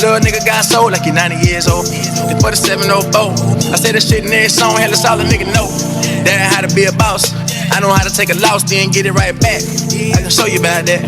Little nigga got sold like he 90 years old. They put a 704. I say that shit in every song, hell it's all a nigga know. That ain't how to be a boss. I know how to take a loss, then get it right back. I can show you about that.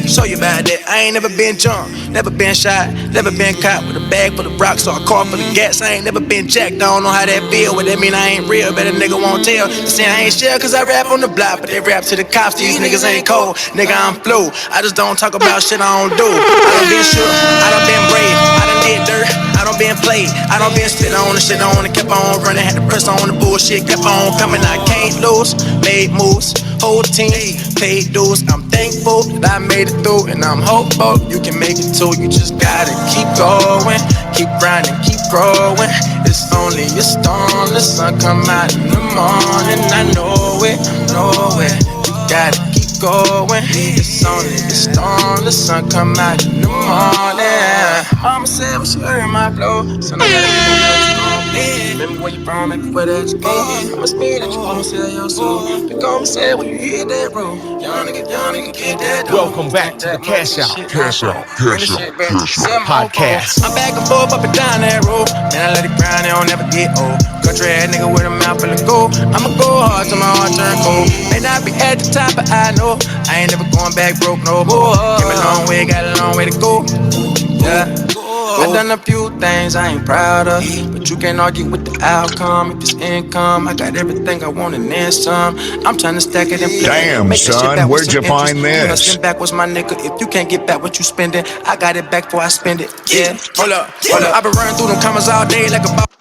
Show you about that. I ain't never been jumped, never been shot, never been caught with a bag full of rocks or a car full of gas. I ain't never been jacked. I don't know how that feel. What that mean? I ain't real. Bet a nigga won't tell. They say I ain't shell cause I rap on the block, but they rap to the cops. These niggas ain't cold. Nigga, I'm flu. I just don't talk about shit I don't do. I done been shook. I done been brave. I done did dirt. I done been played. I done been spit on the shit on and kept on running. Had to press on the bullshit. Kept on coming. I can't lose. Made moves. Whole team paid dues. I'm thankful that I made it through, and I'm hopeful you can make it too. You just gotta keep going, keep grinding, keep growing. It's only a storm, the sun come out in the morning. I know it, know it. You gotta keep going. It's only the storm, the sun come out in the morning. Mama said when she heard my flow, son, I gotta remember what you gon' be. Remember where you from, make where that you go. I'ma speed that you gon' sell your soul. Pick on me, say when you hit that road. Young nigga, get that dough. Welcome back to the Cash Out Podcast. Podcast. I'm back and forth up and down that road. Then I let it grind, it don't never get old. Country ass nigga with a mouth full of gold. I'ma go hard till my heart turn cold. May not be at the top, but I know I ain't never going back broke no more. Came a long way, got a long way to go. Yeah. I done a few things I ain't proud of, but you can't argue with the outcome. If it's income, I got everything I want and then some. I'm trying to stack it and flip it. Damn, Make that shit son, back with where'd some you find interest. You this? hustling backwards, my nigga. If you can't get back what you spending, I got it back before I spend it. Yeah, hold up. I been running through them commas all day like a